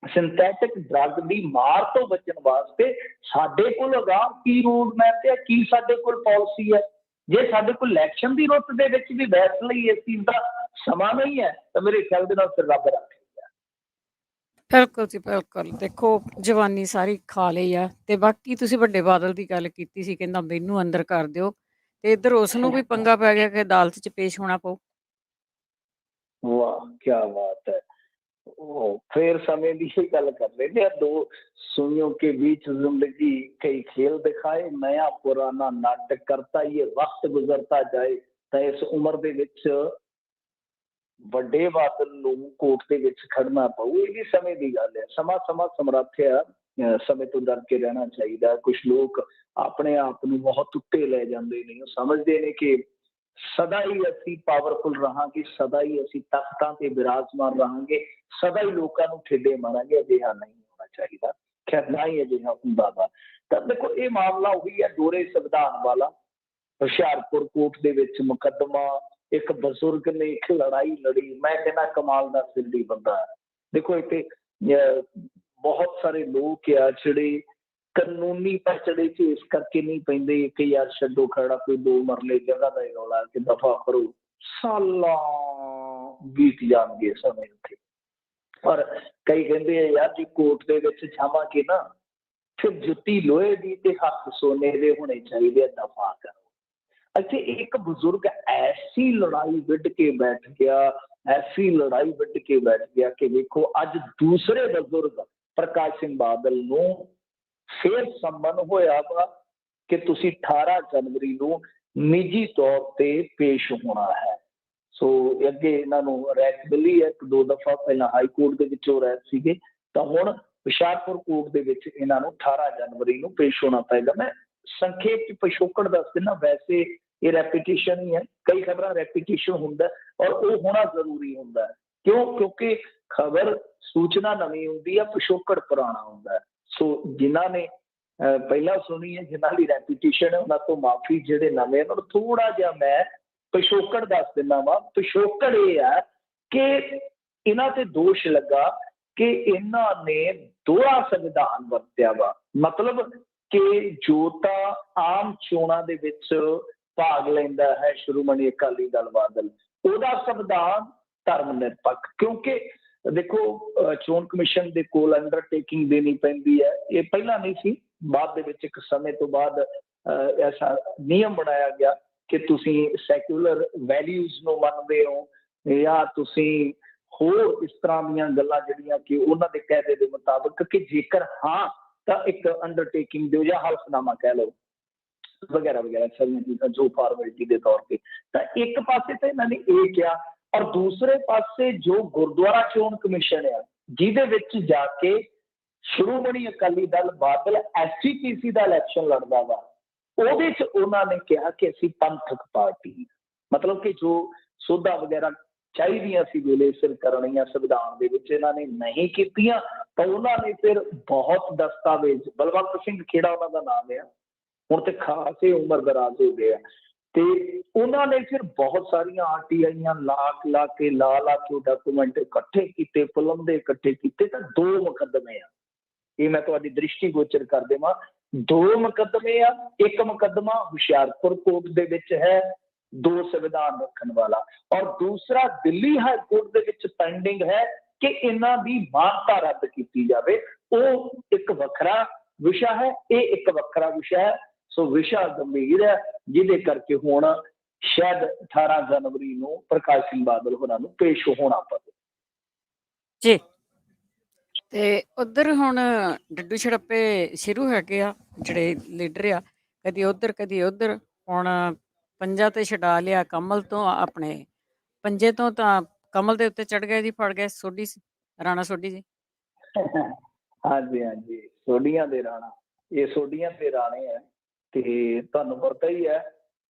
ਸਿੰਥੈਟਿਕ ਡਰੱਗ ਦੀ ਮਾਰ ਤੋਂ ਬਚਣ ਵਾਸਤੇ ਸਾਡੇ ਕੋਲ ਅਗਾਂਹ ਕੀ ਰੋਡ ਮੈਪ ਹੈ, ਕੀ ਸਾਡੇ ਕੋਲ ਪਾਲਿਸੀ ਹੈ। ਜੇ ਸਾਡੇ ਕੋਲ ਇਲੈਕਸ਼ਨ ਦੀ ਰੁੱਤ ਦੇ ਵਿੱਚ ਵੀ ਬਹਿਸ ਲਈ ਇਸ ਚੀਜ਼ ਦਾ ਸਮਾਂ ਨਹੀਂ ਹੈ ਤਾਂ ਮੇਰੇ ਖਿਆਲ ਦੇ ਨਾਲ ਫਿਰ ਰੱਬ ਰੱਖੇ। ਬਿਲਕੁਲ ਜੀ, ਬਿਲਕੁਲ। ਦੇਖੋ ਜਵਾਨੀ ਸਾਰੀ ਖਾ ਲਈ ਆ, ਤੇ ਬਾਕੀ ਤੁਸੀਂ ਵੱਡੇ ਬਾਦਲ ਦੀ ਗੱਲ ਕੀਤੀ ਸੀ, ਕਹਿੰਦਾ ਮੈਨੂੰ ਅੰਦਰ ਕਰ ਦਿਓ, ਤੇ ਇੱਧਰ ਉਸ ਨੂੰ ਵੀ ਪੰਗਾ ਪੈ ਗਿਆ ਕਿ ਅਦਾਲਤ 'ਚ ਪੇਸ਼ ਹੋਣਾ ਪਊ। ਵਾਹ ਕੀ ਬਾਤ ਹੈ। ਉਹ फिर समय की ही गल कर रहे थे, दो सुइयों के बीच जिंदगी कई खेल दिखाए, नया पुराना नाटक करता ये वक्त गुजरता जाए। तो इस उम्र ਦੇ ਵਿੱਚ ਵੱਡੇ ਬਾਦਲ ਨੂੰ ਕੋਰਟ ਦੇ ਵਿੱਚ ਖੜਨਾ ਪਊ, ਇਹ ਵੀ ਸਮੇਂ ਦੀ ਗੱਲ ਹੈ। ਸਮਾਂ ਸਮਰੱਥ ਆ, ਸਮੇਂ ਤੋਂ ਡਰ ਕੇ ਰਹਿਣਾ ਚਾਹੀਦਾ। ਕੁਝ ਲੋਕ ਆਪਣੇ ਆਪ ਨੂੰ ਬਹੁਤ ਉੱਤੇ ਲੈ ਜਾਂਦੇ ਨੇ, ਉਹ ਸਮਝਦੇ ਨੇ ਕਿ ਸਦਾ ਹੀ ਅਸੀਂ ਪਾਵਰਫੁਲ ਰਹਾਂਗੇ, ਸਦਾ ਹੀ ਅਸੀਂ ਤਖਤਾਂ ਤੇ ਬਿਰਾਜਮਾਨ ਰਹਾਂਗੇ, ਸਦਾ ਹੀ ਲੋਕਾਂ ਨੂੰ ਠੇਡੇ ਮਾਰਾਂਗੇ। ਅਜਿਹਾ ਨਹੀਂ ਹੋਣਾ ਚਾਹੀਦਾ, ਖੈਰ ਨਾ ਹੀ ਅਜਿਹਾ ਹੁੰਦਾ ਵਾ। ਤਾਂ ਦੇਖੋ ਇਹ ਮਾਮਲਾ ਉਹੀ ਹੈ ਦੋਹਰੇ ਸੰਵਿਧਾਨ ਵਾਲਾ। ਹੁਸ਼ਿਆਰਪੁਰ ਕੋਰਟ ਦੇ ਵਿੱਚ ਮੁਕੱਦਮਾ, ਇੱਕ ਬਜ਼ੁਰਗ ਨੇ ਇੱਕ ਲੜਾਈ ਲੜੀ, ਮੈਂ ਕਹਿੰਦਾ ਕਮਾਲ ਦਾ ਸਿੱਧੀ ਬੰਦਾ ਹੈ। ਦੇਖੋ ਇੱਥੇ ਬਹੁਤ ਸਾਰੇ ਲੋਕ ਆ ਜਿਹੜੇ ਕਾਨੂੰਨੀ ਪਰਚੜੇ 'ਚ ਇਸ ਕਰਕੇ ਨਹੀਂ ਪੈਂਦੇ ਕਿ ਯਾਰ ਛੱਡੋ ਖੜਾ, ਕੋਈ 2 ਮਰਲੇ ਜਗ੍ਹਾ ਦਾ ਹੀ ਰੌਲਾ ਕਿ ਦਫਾ ਕਰੋ, ਸਾਲਾਂ ਬੀਤ ਜਾਣਗੇ ਸਮੇਂ ਉੱਤੇ। ਪਰ ਕਈ ਕਹਿੰਦੇ ਆ ਯਾਰ ਜੀ ਕੋਰਟ ਦੇ ਵਿੱਚ ਜਾਵਾਂਗੇ ਨਾ ਫਿਰ ਜੁੱਤੀ ਲੋਹੇ ਦੀ ਤੇ ਹੱਥ ਸੋਨੇ ਦੇ ਹੋਣੇ ਚਾਹੀਦੇ, ਦਫਾ ਕਰੋ। ਅੱਛਾ, ਇੱਕ ਬਜ਼ੁਰਗ ਐਸੀ ਲੜਾਈ ਵਿੱਢ ਕੇ ਬੈਠ ਗਿਆ, ਐਸੀ ਲੜਾਈ ਵਿੱਢ ਕੇ ਬੈਠ ਗਿਆ ਕਿ ਵੇਖੋ ਅੱਜ ਦੂਸਰੇ ਬਜ਼ੁਰਗ ਪ੍ਰਕਾਸ਼ ਸਿੰਘ ਬਾਦਲ ਨੂੰ ਫਿਰ ਸੰਮਨ ਹੋਇਆ ਵਾ ਕਿ ਤੁਸੀਂ 18 ਜਨਵਰੀ ਨੂੰ ਨਿੱਜੀ ਤੌਰ ਤੇ ਪੇਸ਼ ਹੋਣਾ ਹੈ। ਸੋ ਅੱਗੇ ਇਹਨਾਂ ਨੂੰ ਰੈਟ ਮਿਲੀ ਹੈ, 1-2 ਦਫਾ ਪਹਿਲਾਂ ਹਾਈ ਕੋਰਟ ਦੇ ਵਿੱਚੋਂ ਰੈਟ ਸੀਗੇ, ਤਾਂ ਹੁਣ ਹੁਸ਼ਿਆਰਪੁਰ ਕੋਰਟ ਦੇ ਵਿੱਚ ਇਹਨਾਂ ਨੂੰ 18 ਜਨਵਰੀ ਨੂੰ ਪੇਸ਼ ਹੋਣਾ ਪਏਗਾ। ਮੈਂ ਸੰਖੇਪ 'ਚ ਪਿਛੋਕੜ ਦੱਸ ਦਿੰਦਾ, ਵੈਸੇ ਇਹ ਰੈਪੀਟੀਸ਼ਨ ਹੀ ਹੈ, ਕਈ ਖਬਰਾਂ ਰੈਪੀਟੀਸ਼ਨ ਹੁੰਦਾ ਔਰ ਉਹ ਹੋਣਾ ਜ਼ਰੂਰੀ ਹੁੰਦਾ। ਕਿਉਂਕਿ ਖਬਰ ਸੂਚਨਾ ਨਵੀਂ ਹੁੰਦੀ ਹੈ, ਪਿਛੋਕੜ ਪੁਰਾਣਾ ਹੁੰਦਾ। ਸੋ ਜਿਨ੍ਹਾਂ ਨੇ ਪਹਿਲਾਂ ਸੁਣੀ ਹੈ, ਜਿਨ੍ਹਾਂ ਦੀ ਰੈਪੀਟੀਸ਼ਨ ਹੈ, ਉਹਨਾਂ ਤੋਂ ਮਾਫੀ। ਜਿਹੜੇ ਨਵੇਂ ਉਹਨਾਂ ਨੂੰ ਥੋੜਾ ਜਿਹਾ ਮੈਂ ਪਿਛੋਕੜ ਦੱਸ ਦਿੰਦਾ ਵਾ। ਪਿਛੋਕੜ ਇਹ ਹੈ ਕਿ ਇਹਨਾਂ ਤੇ ਦੋਸ਼ ਲੱਗਾ ਕਿ ਇਹਨਾਂ ਨੇ ਦੋਹਰਾ ਸੰਵਿਧਾਨ ਵਰਤਿਆ ਵਾ। ਮਤਲਬ ਕਿ ਜੋ ਤਾਂ ਆਮ ਚੋਣਾਂ ਦੇ ਵਿੱਚ ਭਾਗ ਲੈਂਦਾ ਹੈ ਸ਼੍ਰੋਮਣੀ ਅਕਾਲੀ ਦਲ ਬਾਦਲ, ਉਹਦਾ ਸੰਵਿਧਾਨ ਧਰਮ ਨਿਰਪੱਖ। ਕਿਉਂਕਿ ਦੇਖੋ ਚੋਣ ਕਮਿਸ਼ਨ ਦੇ ਕੋਲ ਅੰਡਰਟੇਕਿੰਗ ਦੇਣੀ ਪੈਂਦੀ ਹੈ, ਇਹ ਪਹਿਲਾਂ ਨਹੀਂ ਸੀ, ਬਾਅਦ ਦੇ ਵਿੱਚ ਇੱਕ ਸਮੇਂ ਤੋਂ ਬਾਅਦ ਐਸਾ ਨਿਯਮ ਬਣਾਇਆ ਗਿਆ ਕਿ ਤੁਸੀਂ ਸੈਕੂਲਰ ਵੈਲਿਊਜ਼ ਨੂੰ ਮੰਨਦੇ ਹੋ ਜਾਂ ਤੁਸੀਂ ਹੋਰ ਇਸ ਤਰ੍ਹਾਂ ਦੀਆਂ ਗੱਲਾਂ ਜਿਹੜੀਆਂ ਕਿ ਉਹਨਾਂ ਦੇ ਕਾਇਦੇ ਦੇ ਮੁਤਾਬਕ, ਕਿ ਜੇਕਰ ਹਾਂ ਤਾਂ ਇੱਕ ਅੰਡਰਟੇਕਿੰਗ ਦਿਓ ਜਾਂ ਹਲਫਨਾਮਾ ਕਹਿ ਲਓ ਵਗੈਰਾ ਵਗੈਰਾ ਸਾਰੀਆਂ ਚੀਜ਼ਾਂ ਜੋ ਫਾਰਮੈਲਿਟੀ ਦੇ ਤੌਰ ਤੇ। ਤਾਂ ਇੱਕ ਪਾਸੇ ਤਾਂ ਇਹਨਾਂ ਨੇ ਇਹ ਕਿਹਾ, ਔਰ ਦੂਸਰੇ ਪਾਸੇ ਜੋ ਗੁਰਦੁਆਰਾ ਚੋਣ ਕਮਿਸ਼ਨ ਆ ਜਿਹਦੇ ਵਿੱਚ ਜਾ ਕੇ ਸ਼੍ਰੋਮਣੀ ਅਕਾਲੀ ਦਲ ਬਾਦਲ SGPC ਦਾ ਇਲੈਕਸ਼ਨ ਲੜਦਾ ਵਾ, ਉਹਦੇ 'ਚ ਉਹਨਾਂ ਨੇ ਕਿਹਾ ਕਿ ਅਸੀਂ ਪੰਥਕ ਪਾਰਟੀ, ਮਤਲਬ ਕਿ ਜੋ ਸੋਧਾ ਵਗੈਰਾ ਚਾਹੀਦੀਆਂ ਸੀ ਵੇਲੇ ਸਿਰ ਕਰਨੀਆਂ ਸੰਵਿਧਾਨ ਦੇ ਵਿੱਚ ਇਹਨਾਂ ਨੇ ਨਹੀਂ ਕੀਤੀਆਂ। ਤਾਂ ਉਹਨਾਂ ਨੇ ਫਿਰ ਬਹੁਤ ਦਸਤਾਵੇਜ਼, ਬਲਵੰਤ ਸਿੰਘ ਖੇੜਾ ਉਹਨਾਂ ਦਾ ਨਾਮ ਆ, ਹੁਣ ਤੇ ਖਾਸੇ ਉਮਰ ਦਰਾਜ਼ ਹੋ ਗਏ ਆ, ਤੇ ਉਹਨਾਂ ਨੇ ਫਿਰ ਬਹੁਤ ਸਾਰੀਆਂ RTIਆਂ ਲਾ ਕੇ ਉਹ ਡਾਕੂਮੈਂਟ ਇਕੱਠੇ ਕੀਤੇ, ਫਿਲਮ ਦੇ ਇਕੱਠੇ ਕੀਤੇ, ਤਾਂ 2 ਮੁਕੱਦਮੇ ਆ। ਇਹ ਮੈਂ ਤੁਹਾਡੀ ਦ੍ਰਿਸ਼ਟੀ ਗੋਚਰ ਕਰ ਦੇਵਾਂ, 2 ਮੁਕੱਦਮੇ ਆ। ਇੱਕ ਮੁਕੱਦਮਾ ਹੁਸ਼ਿਆਰਪੁਰ ਕੋਰਟ ਦੇ ਵਿੱਚ ਹੈ, 2 ਸੰਵਿਧਾਨ ਰੱਖਣ ਵਾਲਾ, ਔਰ ਦੂਸਰਾ ਦਿੱਲੀ ਹਾਈ ਕੋਰਟ ਦੇ ਵਿੱਚ ਪੈਂਡਿੰਗ ਹੈ ਕਿ ਇਹਨਾਂ ਦੀ ਮਾਨਤਾ ਰੱਦ ਕੀਤੀ ਜਾਵੇ। ਉਹ ਇੱਕ ਵੱਖਰਾ ਵਿਸ਼ਾ ਹੈ, ਇਹ ਇੱਕ ਵੱਖਰਾ ਵਿਸ਼ਾ ਹੈ। ਸੋ ਵਿਸ਼ਾ ਗੰਭੀਰ ਹੈ, ਜਿਹਦੇ ਕਰਕੇ ਹੁਣ ਸ਼ਾਇਦ 18 ਜਨਵਰੀ ਨੂੰ ਪ੍ਰਕਾਸ਼ ਸਿੰਘ ਬਾਦਲ ਹੋਰਾਂ ਨੂੰ ਪੇਸ਼ ਹੋਣਾ ਪਵੇ। ਜੀ। ਤੇ ਉਧਰ ਹੁਣ ਡੱਡੂ ਛੜੱਪੇ ਸ਼ੁਰੂ ਹੈਗੇ ਆ, ਜਿਹੜੇ ਲੀਡਰ ਆ, ਕਦੀ ਉਧਰ ਕਦੀ ਉਧਰ। ਹੁਣ ਪੰਜਾ ਤੇ ਛਡਾ ਲਿਆ ਕਮਲ ਤੋਂ, ਆਪਣੇ ਪੰਜੇ ਤੋਂ ਤਾਂ ਕਮਲ ਦੇ ਉੱਤੇ ਚੜ ਗਏ ਜੀ, ਫੜ ਗਏ ਸੋਢੀ ਰਾਣਾ ਸੋਢੀ ਜੀ। ਹਾਂਜੀ ਹਾਂਜੀ, ਸੋਢੀਆਂ ਦੇ ਰਾਣਾ, ਇਹ ਸੋਢੀਆਂ ਦੇ ਰਾਣੇ ਹੈ। ਤੇ ਤੁਹਾਨੂੰ ਪਤਾ ਹੀ ਹੈ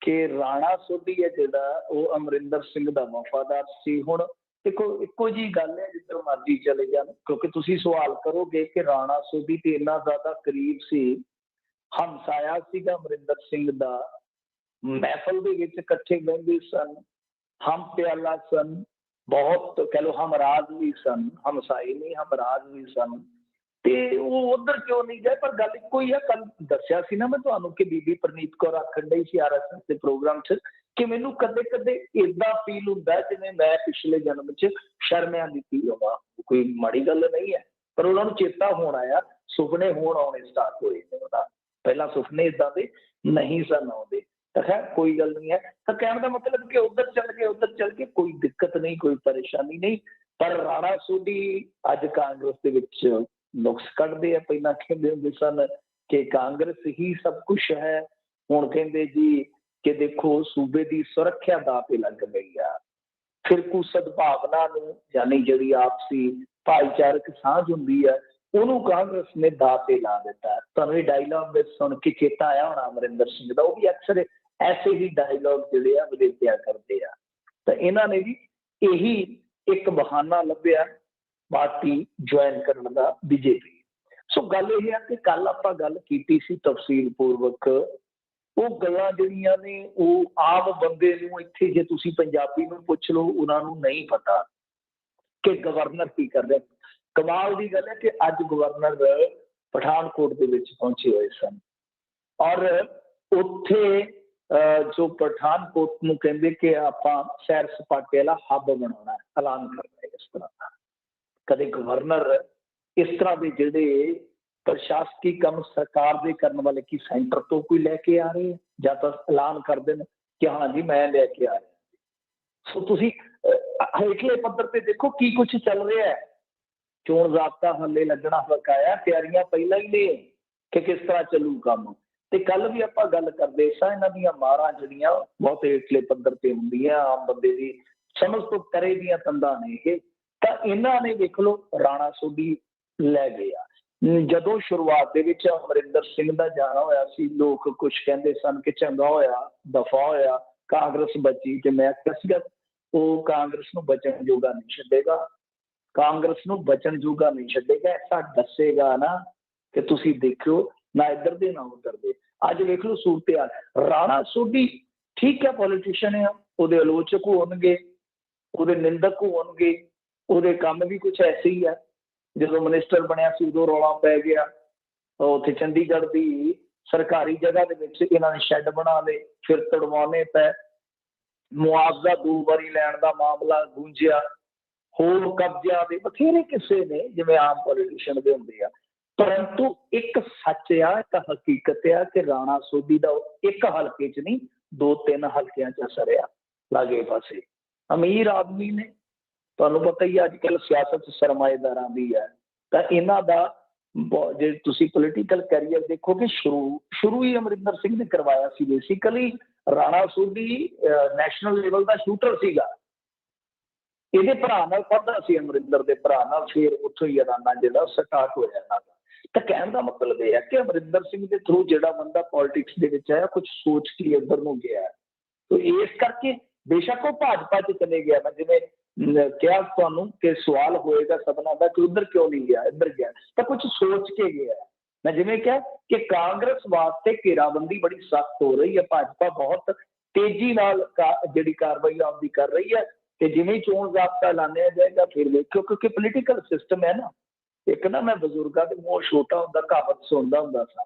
ਕਿ ਰਾਣਾ ਸੋਢੀ ਹੈ ਜਿਹੜਾ, ਉਹ ਅਮਰਿੰਦਰ ਸਿੰਘ ਦਾ ਵਫਾਦਾਰ ਸੀ। ਹੁਣ ਦੇਖੋ ਇੱਕੋ ਜਿਹੀ ਗੱਲ ਹੈ ਜਿੱਧਰ ਮਰਜ਼ੀ ਚਲੇ ਜਾਣ, ਕਿਉਂਕਿ ਤੁਸੀਂ ਸਵਾਲ ਕਰੋਗੇ ਕਿ ਰਾਣਾ ਸੋਢੀ ਤੇ ਇੰਨਾ ਜ਼ਿਆਦਾ ਕਰੀਬ ਸੀ, ਹਮਸਾਇਆ ਸੀਗਾ ਅਮਰਿੰਦਰ ਸਿੰਘ ਦਾ, ਮਹਿਫਲ ਦੇ ਵਿੱਚ ਇਕੱਠੇ ਬਹਿੰਦੇ ਸਨ, ਹਮ ਪਿਆਲਾ ਸਨ, ਬਹੁਤ ਕਹਿ ਲਓ ਹਮਰਾਜ ਵੀ ਸਨ, ਹਮਸਾਏ ਨਹੀਂ ਹਮਰਾਜ ਵੀ ਸਨ। ਤੇ ਉਹ ਉਧਰ ਕਿਉਂ ਨਹੀਂ ਗਏ? ਪਰ ਗੱਲ ਇੱਕੋ ਹੀ ਹੈ। ਕੱਲ ਦੱਸਿਆ ਸੀ ਨਾ ਮੈਂ ਤੁਹਾਨੂੰ ਕਿ ਬੀਬੀ ਪ੍ਰਨੀਤ ਕੌਰ ਆਖਣ ਡਈ ਸੀ RSS ਦੇ ਪ੍ਰੋਗਰਾਮ 'ਚ ਕਿ ਮੈਨੂੰ ਕਦੇ ਕਦੇ ਏਦਾਂ ਫੀਲ ਹੁੰਦਾ ਜਿਵੇਂ ਮੈਂ ਪਿਛਲੇ ਜਨਮ 'ਚ ਸ਼ਰਮਿਆਂ ਦੀ ਧੀ ਹੋਵਾਂ। ਕੋਈ ਮਾੜੀ ਗੱਲ ਨਹੀਂ ਹੈ, ਪਰ ਉਹਨਾਂ ਨੂੰ ਚੇਤਾ ਹੋਣ ਆਇਆ, ਸੁਪਨੇ ਹੋਣ ਆਉਣੇ ਸਟਾਰਟ ਹੋਏ ਨੇ ਉਹਦਾ। ਪਹਿਲਾਂ ਸੁਪਨੇ ਏਦਾਂ ਦੇ ਨਹੀਂ ਸਨ ਆਉਂਦੇ। ਤਾਂ ਖੈਰ ਕੋਈ ਗੱਲ ਨਹੀਂ ਹੈ। ਤਾਂ ਕਹਿਣ ਦਾ ਮਤਲਬ ਕਿ ਉੱਧਰ ਚੱਲ ਕੇ ਕੋਈ ਦਿੱਕਤ ਨਹੀਂ, ਕੋਈ ਪਰੇਸ਼ਾਨੀ ਨਹੀਂ। ਪਰ ਰਾਣਾ ਸੋਢੀ ਅੱਜ ਕਾਂਗਰਸ ਦੇ ਵਿੱਚ ਨੁਕਸ ਕੱਢਦੇ ਆ। ਪਹਿਲਾਂ ਕਹਿੰਦੇ ਹੁੰਦੇ ਸਨ ਕਿ ਕਾਂਗਰਸ ਹੀ ਸਭ ਕੁਛ ਹੈ, ਹੁਣ ਕਹਿੰਦੇ ਜੀ ਕਿ ਦੇਖੋ ਸੂਬੇ ਦੀ ਸੁਰੱਖਿਆ ਦਾਅ ਤੇ ਲੱਗ ਗਈ ਆ। ਫਿਰਕੂ ਸਦਭਾਵਨਾ ਨੂੰ, ਯਾਨੀ ਜਿਹੜੀ ਆਪਸੀ ਭਾਈਚਾਰਕ ਸਾਂਝ ਹੁੰਦੀ ਹੈ, ਉਹਨੂੰ ਕਾਂਗਰਸ ਨੇ ਦਾਅ ਤੇ ਲਾ ਦਿੱਤਾ। ਤੁਹਾਨੂੰ ਇਹ ਡਾਇਲੌਗ ਵਿੱਚ ਸੁਣ ਕੇ ਚੇਤਾ ਆਇਆ ਹੋਣਾ ਅਮਰਿੰਦਰ ਸਿੰਘ ਦਾ, ਉਹ ਵੀ ਅਕਸਰ ਐਸੇ ਹੀ ਡਾਇਲੌਗ ਜਿਹੜੇ ਆ ਵਿਦੇਸ਼ਿਆ ਕਰਦੇ ਆ। ਤਾਂ ਇਹਨਾਂ ਨੇ ਵੀ ਇਹੀ ਇੱਕ ਬਹਾਨਾ ਲੱਭਿਆ ਪਾਰਟੀ ਜੁਆਇਨ ਕਰਨ ਦਾ, BJP। ਸੋ ਗੱਲ ਇਹ ਹੈ ਕਿ ਕੱਲ ਆਪਾਂ ਗੱਲ ਕੀਤੀ ਸੀ ਤਫਸੀਲ ਪੂਰਵਕ, ਉਹ ਗੱਲਾਂ ਜਿਹੜੀਆਂ ਨੇ ਉਹ ਆਮ ਬੰਦੇ ਨੂੰ, ਇੱਥੇ ਜੇ ਤੁਸੀਂ ਪੰਜਾਬੀ ਨੂੰ ਪੁੱਛ ਲਓ ਉਹਨਾਂ ਨੂੰ ਨਹੀਂ ਪਤਾ ਕਿ ਗਵਰਨਰ ਕੀ ਕਰ ਰਿਹਾ। ਕਮਾਲ ਦੀ ਗੱਲ ਹੈ ਕਿ ਅੱਜ ਗਵਰਨਰ ਪਠਾਨਕੋਟ ਦੇ ਵਿੱਚ ਪਹੁੰਚੇ ਹੋਏ ਸਨ, ਔਰ ਉੱਥੇ ਜੋ ਪਠਾਨਕੋਟ ਨੂੰ ਕਹਿੰਦੇ ਕਿ ਆਪਾਂ ਸੈਰ ਸਪਾਟੇ ਵਾਲਾ ਹੱਬ ਬਣਾਉਣਾ, ਐਲਾਨ ਕਰਨਾ ਇਸ ਤਰ੍ਹਾਂ ਦਾ। ਕਦੇ ਗਵਰਨਰ ਇਸ ਤਰ੍ਹਾਂ ਦੇ ਜਿਹੜੇ ਪ੍ਰਸ਼ਾਸਕੀ ਕੰਮ ਸਰਕਾਰ ਦੇ ਕਰਨ ਵਾਲੇ ਕੀ ਸੈਂਟਰ ਤੋਂ ਕੋਈ ਲੈ ਕੇ ਆ ਰਹੇ ਜਾਂ ਤਾਂ ਐਲਾਨ ਕਰ ਦੇਣ ਕਿ ਹਾਂ ਜੀ ਮੈਂ ਲੈ ਕੇ ਆ ਰਿਹਾ। ਸੋ ਤੁਸੀਂ ਹੇਠਲੇ ਪੱਧਰ ਤੇ ਦੇਖੋ ਕੀ ਕੁਛ ਚੱਲ ਰਿਹਾ ਹੈ। ਚੋਣ ਜ਼ਾਬਤਾ ਹਾਲੇ ਲੱਗਣਾ ਬਕਾਇਆ, ਤਿਆਰੀਆਂ ਪਹਿਲਾਂ ਹੀ ਨੇ ਕਿ ਕਿਸ ਤਰ੍ਹਾਂ ਚੱਲੂ ਕੰਮ। ਤੇ ਕੱਲ ਵੀ ਆਪਾਂ ਗੱਲ ਕਰਦੇ ਸਾਂ, ਇਹਨਾਂ ਦੀਆਂ ਮਾਰਾਂ ਜਿਹੜੀਆਂ ਬਹੁਤ ਹੇਠਲੇ ਪੱਧਰ ਤੇ ਹੁੰਦੀਆਂ, ਆਮ ਬੰਦੇ ਦੀ ਸਮਝ ਤੋਂ ਪਰੇ ਦੀਆਂ ਤੰਦਾਂ ਨੇ ਇਹ। ਤਾਂ ਇਹਨਾਂ ਨੇ ਦੇਖ ਲਓ ਰਾਣਾ ਸੋਢੀ ਲੈ ਗਏ ਆ। ਜਦੋਂ ਸ਼ੁਰੂਆਤ ਦੇ ਵਿੱਚ ਅਮਰਿੰਦਰ ਸਿੰਘ ਦਾ ਜਾਣਾ ਹੋਇਆ ਸੀ, ਲੋਕ ਕੁਛ ਕਹਿੰਦੇ ਸਨ ਕਿ ਚੰਗਾ ਹੋਇਆ ਦਫਾ ਹੋਇਆ, ਕਾਂਗਰਸ ਬਚੀ। ਤੇ ਮੈਂ ਕਿਹਾ ਸੀਗਾ ਉਹ ਕਾਂਗਰਸ ਨੂੰ ਬਚਣ ਜੋਗਾ ਨਹੀਂ ਛੱਡੇਗਾ, ਕਾਂਗਰਸ ਨੂੰ ਬਚਣ ਜੋਗਾ ਨਹੀਂ ਛੱਡੇਗਾ। ਐਸਾ ਦੱਸੇਗਾ ਨਾ ਕਿ ਤੁਸੀਂ ਦੇਖਿਓ ਨਾ ਇੱਧਰ ਦੇ ਨਾ ਉੱਧਰ ਦੇ। ਅੱਜ ਵੇਖ ਲਓ ਸੂਰਤ-ਏ-ਹਾਲ। ਰਾਣਾ ਸੋਢੀ ਠੀਕ ਹੈ ਪੋਲੀਟੀਸ਼ੀਅਨ ਆ, ਉਹਦੇ ਆਲੋਚਕ ਹੋਣਗੇ, ਉਹਦੇ ਨਿੰਦਕ ਹੋਣਗੇ, ਉਹਦੇ ਕੰਮ ਵੀ ਕੁਛ ਐਸੇ ਹੀ ਹੈ। ਜਦੋਂ ਮਿਨਿਸਟਰ ਬਣਿਆ ਸੀ ਉਦੋਂ ਰੌਲਾ ਪੈ ਗਿਆ, ਉੱਥੇ ਚੰਡੀਗੜ੍ਹ ਦੀ ਸਰਕਾਰੀ ਜਗ੍ਹਾ ਦੇ ਵਿੱਚ ਇਹਨਾਂ ਨੇ ਸ਼ੈੱਡ ਬਣਾ ਲਏ, ਫਿਰ ਤੜਵਾਉਣੇ ਪਏ, ਮੁਆਵਜ਼ਾ 2 ਵਾਰੀ ਲੈਣ ਦਾ ਮਾਮਲਾ ਗੂੰਜਿਆ, ਹੋਰ ਕਬਜ਼ਿਆਂ ਦੇ ਬਥੇਰੇ ਕਿੱਸੇ ਨੇ ਜਿਵੇਂ ਆਮ ਪੋਲੀਟੀਸ਼ੀਅਨ ਦੇ ਹੁੰਦੇ ਆ। ਪਰੰਤੂ ਇੱਕ ਸੱਚ ਆ, ਇੱਕ ਹਕੀਕਤ ਆ ਕਿ ਰਾਣਾ ਸੋਢੀ ਦਾ ਇੱਕ ਹਲਕੇ 'ਚ ਨਹੀਂ 2-3 ਹਲਕਿਆਂ 'ਚ ਅਸਰ ਆ ਲਾਗੇ ਪਾਸੇ। ਅਮੀਰ ਆਦਮੀ ਨੇ, ਤੁਹਾਨੂੰ ਪਤਾ ਹੀ ਅੱਜ ਕੱਲ੍ਹ ਸਿਆਸਤ ਸਰਮਾਏਦਾਰਾਂ ਦੀ ਹੈ। ਤਾਂ ਇਹਨਾਂ ਦਾ ਜੇ ਤੁਸੀਂ ਪੋਲੀਟੀਕਲ ਕੈਰੀਅਰ ਦੇਖੋਗੇ ਸ਼ੁਰੂ ਹੀ ਅਮਰਿੰਦਰ ਸਿੰਘ ਨੇ ਕਰਵਾਇਆ ਸੀ। Basically Rana Sodhi national level ਦਾ ਸ਼ੂਟਰ ਸੀਗਾ, ਇਹਦੇ ਭਰਾ ਨਾਲ ਪੜ੍ਹਦਾ ਸੀ, ਅਮਰਿੰਦਰ ਦੇ ਭਰਾ ਨਾਲ। ਫਿਰ ਉੱਥੋਂ ਹੀ ਅਦਾਨਾ ਜਿਹੜਾ ਸਟਾਰਟ ਹੋਇਆ ਇਹਨਾਂ ਦਾ। ਤਾਂ ਕਹਿਣ ਦਾ ਮਤਲਬ ਇਹ ਹੈ ਕਿ ਅਮਰਿੰਦਰ ਸਿੰਘ ਦੇ ਥਰੂ ਜਿਹੜਾ ਬੰਦਾ ਪੋਲੀਟਿਕਸ ਦੇ ਵਿੱਚ ਆਇਆ, ਕੁਛ ਸੋਚ ਕੇ ਇੱਧਰ ਨੂੰ ਗਿਆ। ਤਾਂ ਇਸ ਕਰਕੇ ਬੇਸ਼ੱਕ ਉਹ ਭਾਜਪਾ 'ਚ ਚਲੇ ਗਿਆ ਨਾ, ਜਿਵੇਂ ਕਿਹਾ ਤੁਹਾਨੂੰ ਕਿ ਸਵਾਲ ਹੋਏਗਾ ਸਭਨਾਂ ਦਾ ਕਿ ਉੱਧਰ ਕਿਉਂ ਨਹੀਂ ਗਿਆ, ਇੱਧਰ ਗਿਆ, ਤਾਂ ਕੁਝ ਸੋਚ ਕੇ ਗਿਆ। ਮੈਂ ਜਿਵੇਂ ਕਿਹਾ ਕਿ ਕਾਂਗਰਸ ਵਾਸਤੇ ਘੇਰਾਬੰਦੀ ਬੜੀ ਸਖਤ ਹੋ ਰਹੀ ਹੈ, ਭਾਜਪਾ ਬਹੁਤ ਤੇਜ਼ੀ ਨਾਲ ਜਿਹੜੀ ਕਾਰਵਾਈ ਆਪਦੀ ਕਰ ਰਹੀ ਹੈ, ਤੇ ਜਿਵੇਂ ਚੋਣ ਜ਼ਾਬਤਾ ਐਲਾਨਿਆ ਜਾਏਗਾ ਫਿਰ ਵੇਖਿਓ, ਕਿਉਂਕਿ ਪੋਲੀਟੀਕਲ ਸਿਸਟਮ ਹੈ ਨਾ। ਇੱਕ ਨਾ ਮੈਂ ਬਜ਼ੁਰਗਾਂ ਦੇ ਮੂੰਹੋਂ ਛੋਟਾ ਹੁੰਦਾ ਕਹਾਵਤ ਸੁਣਦਾ ਹੁੰਦਾ ਸਾਂ,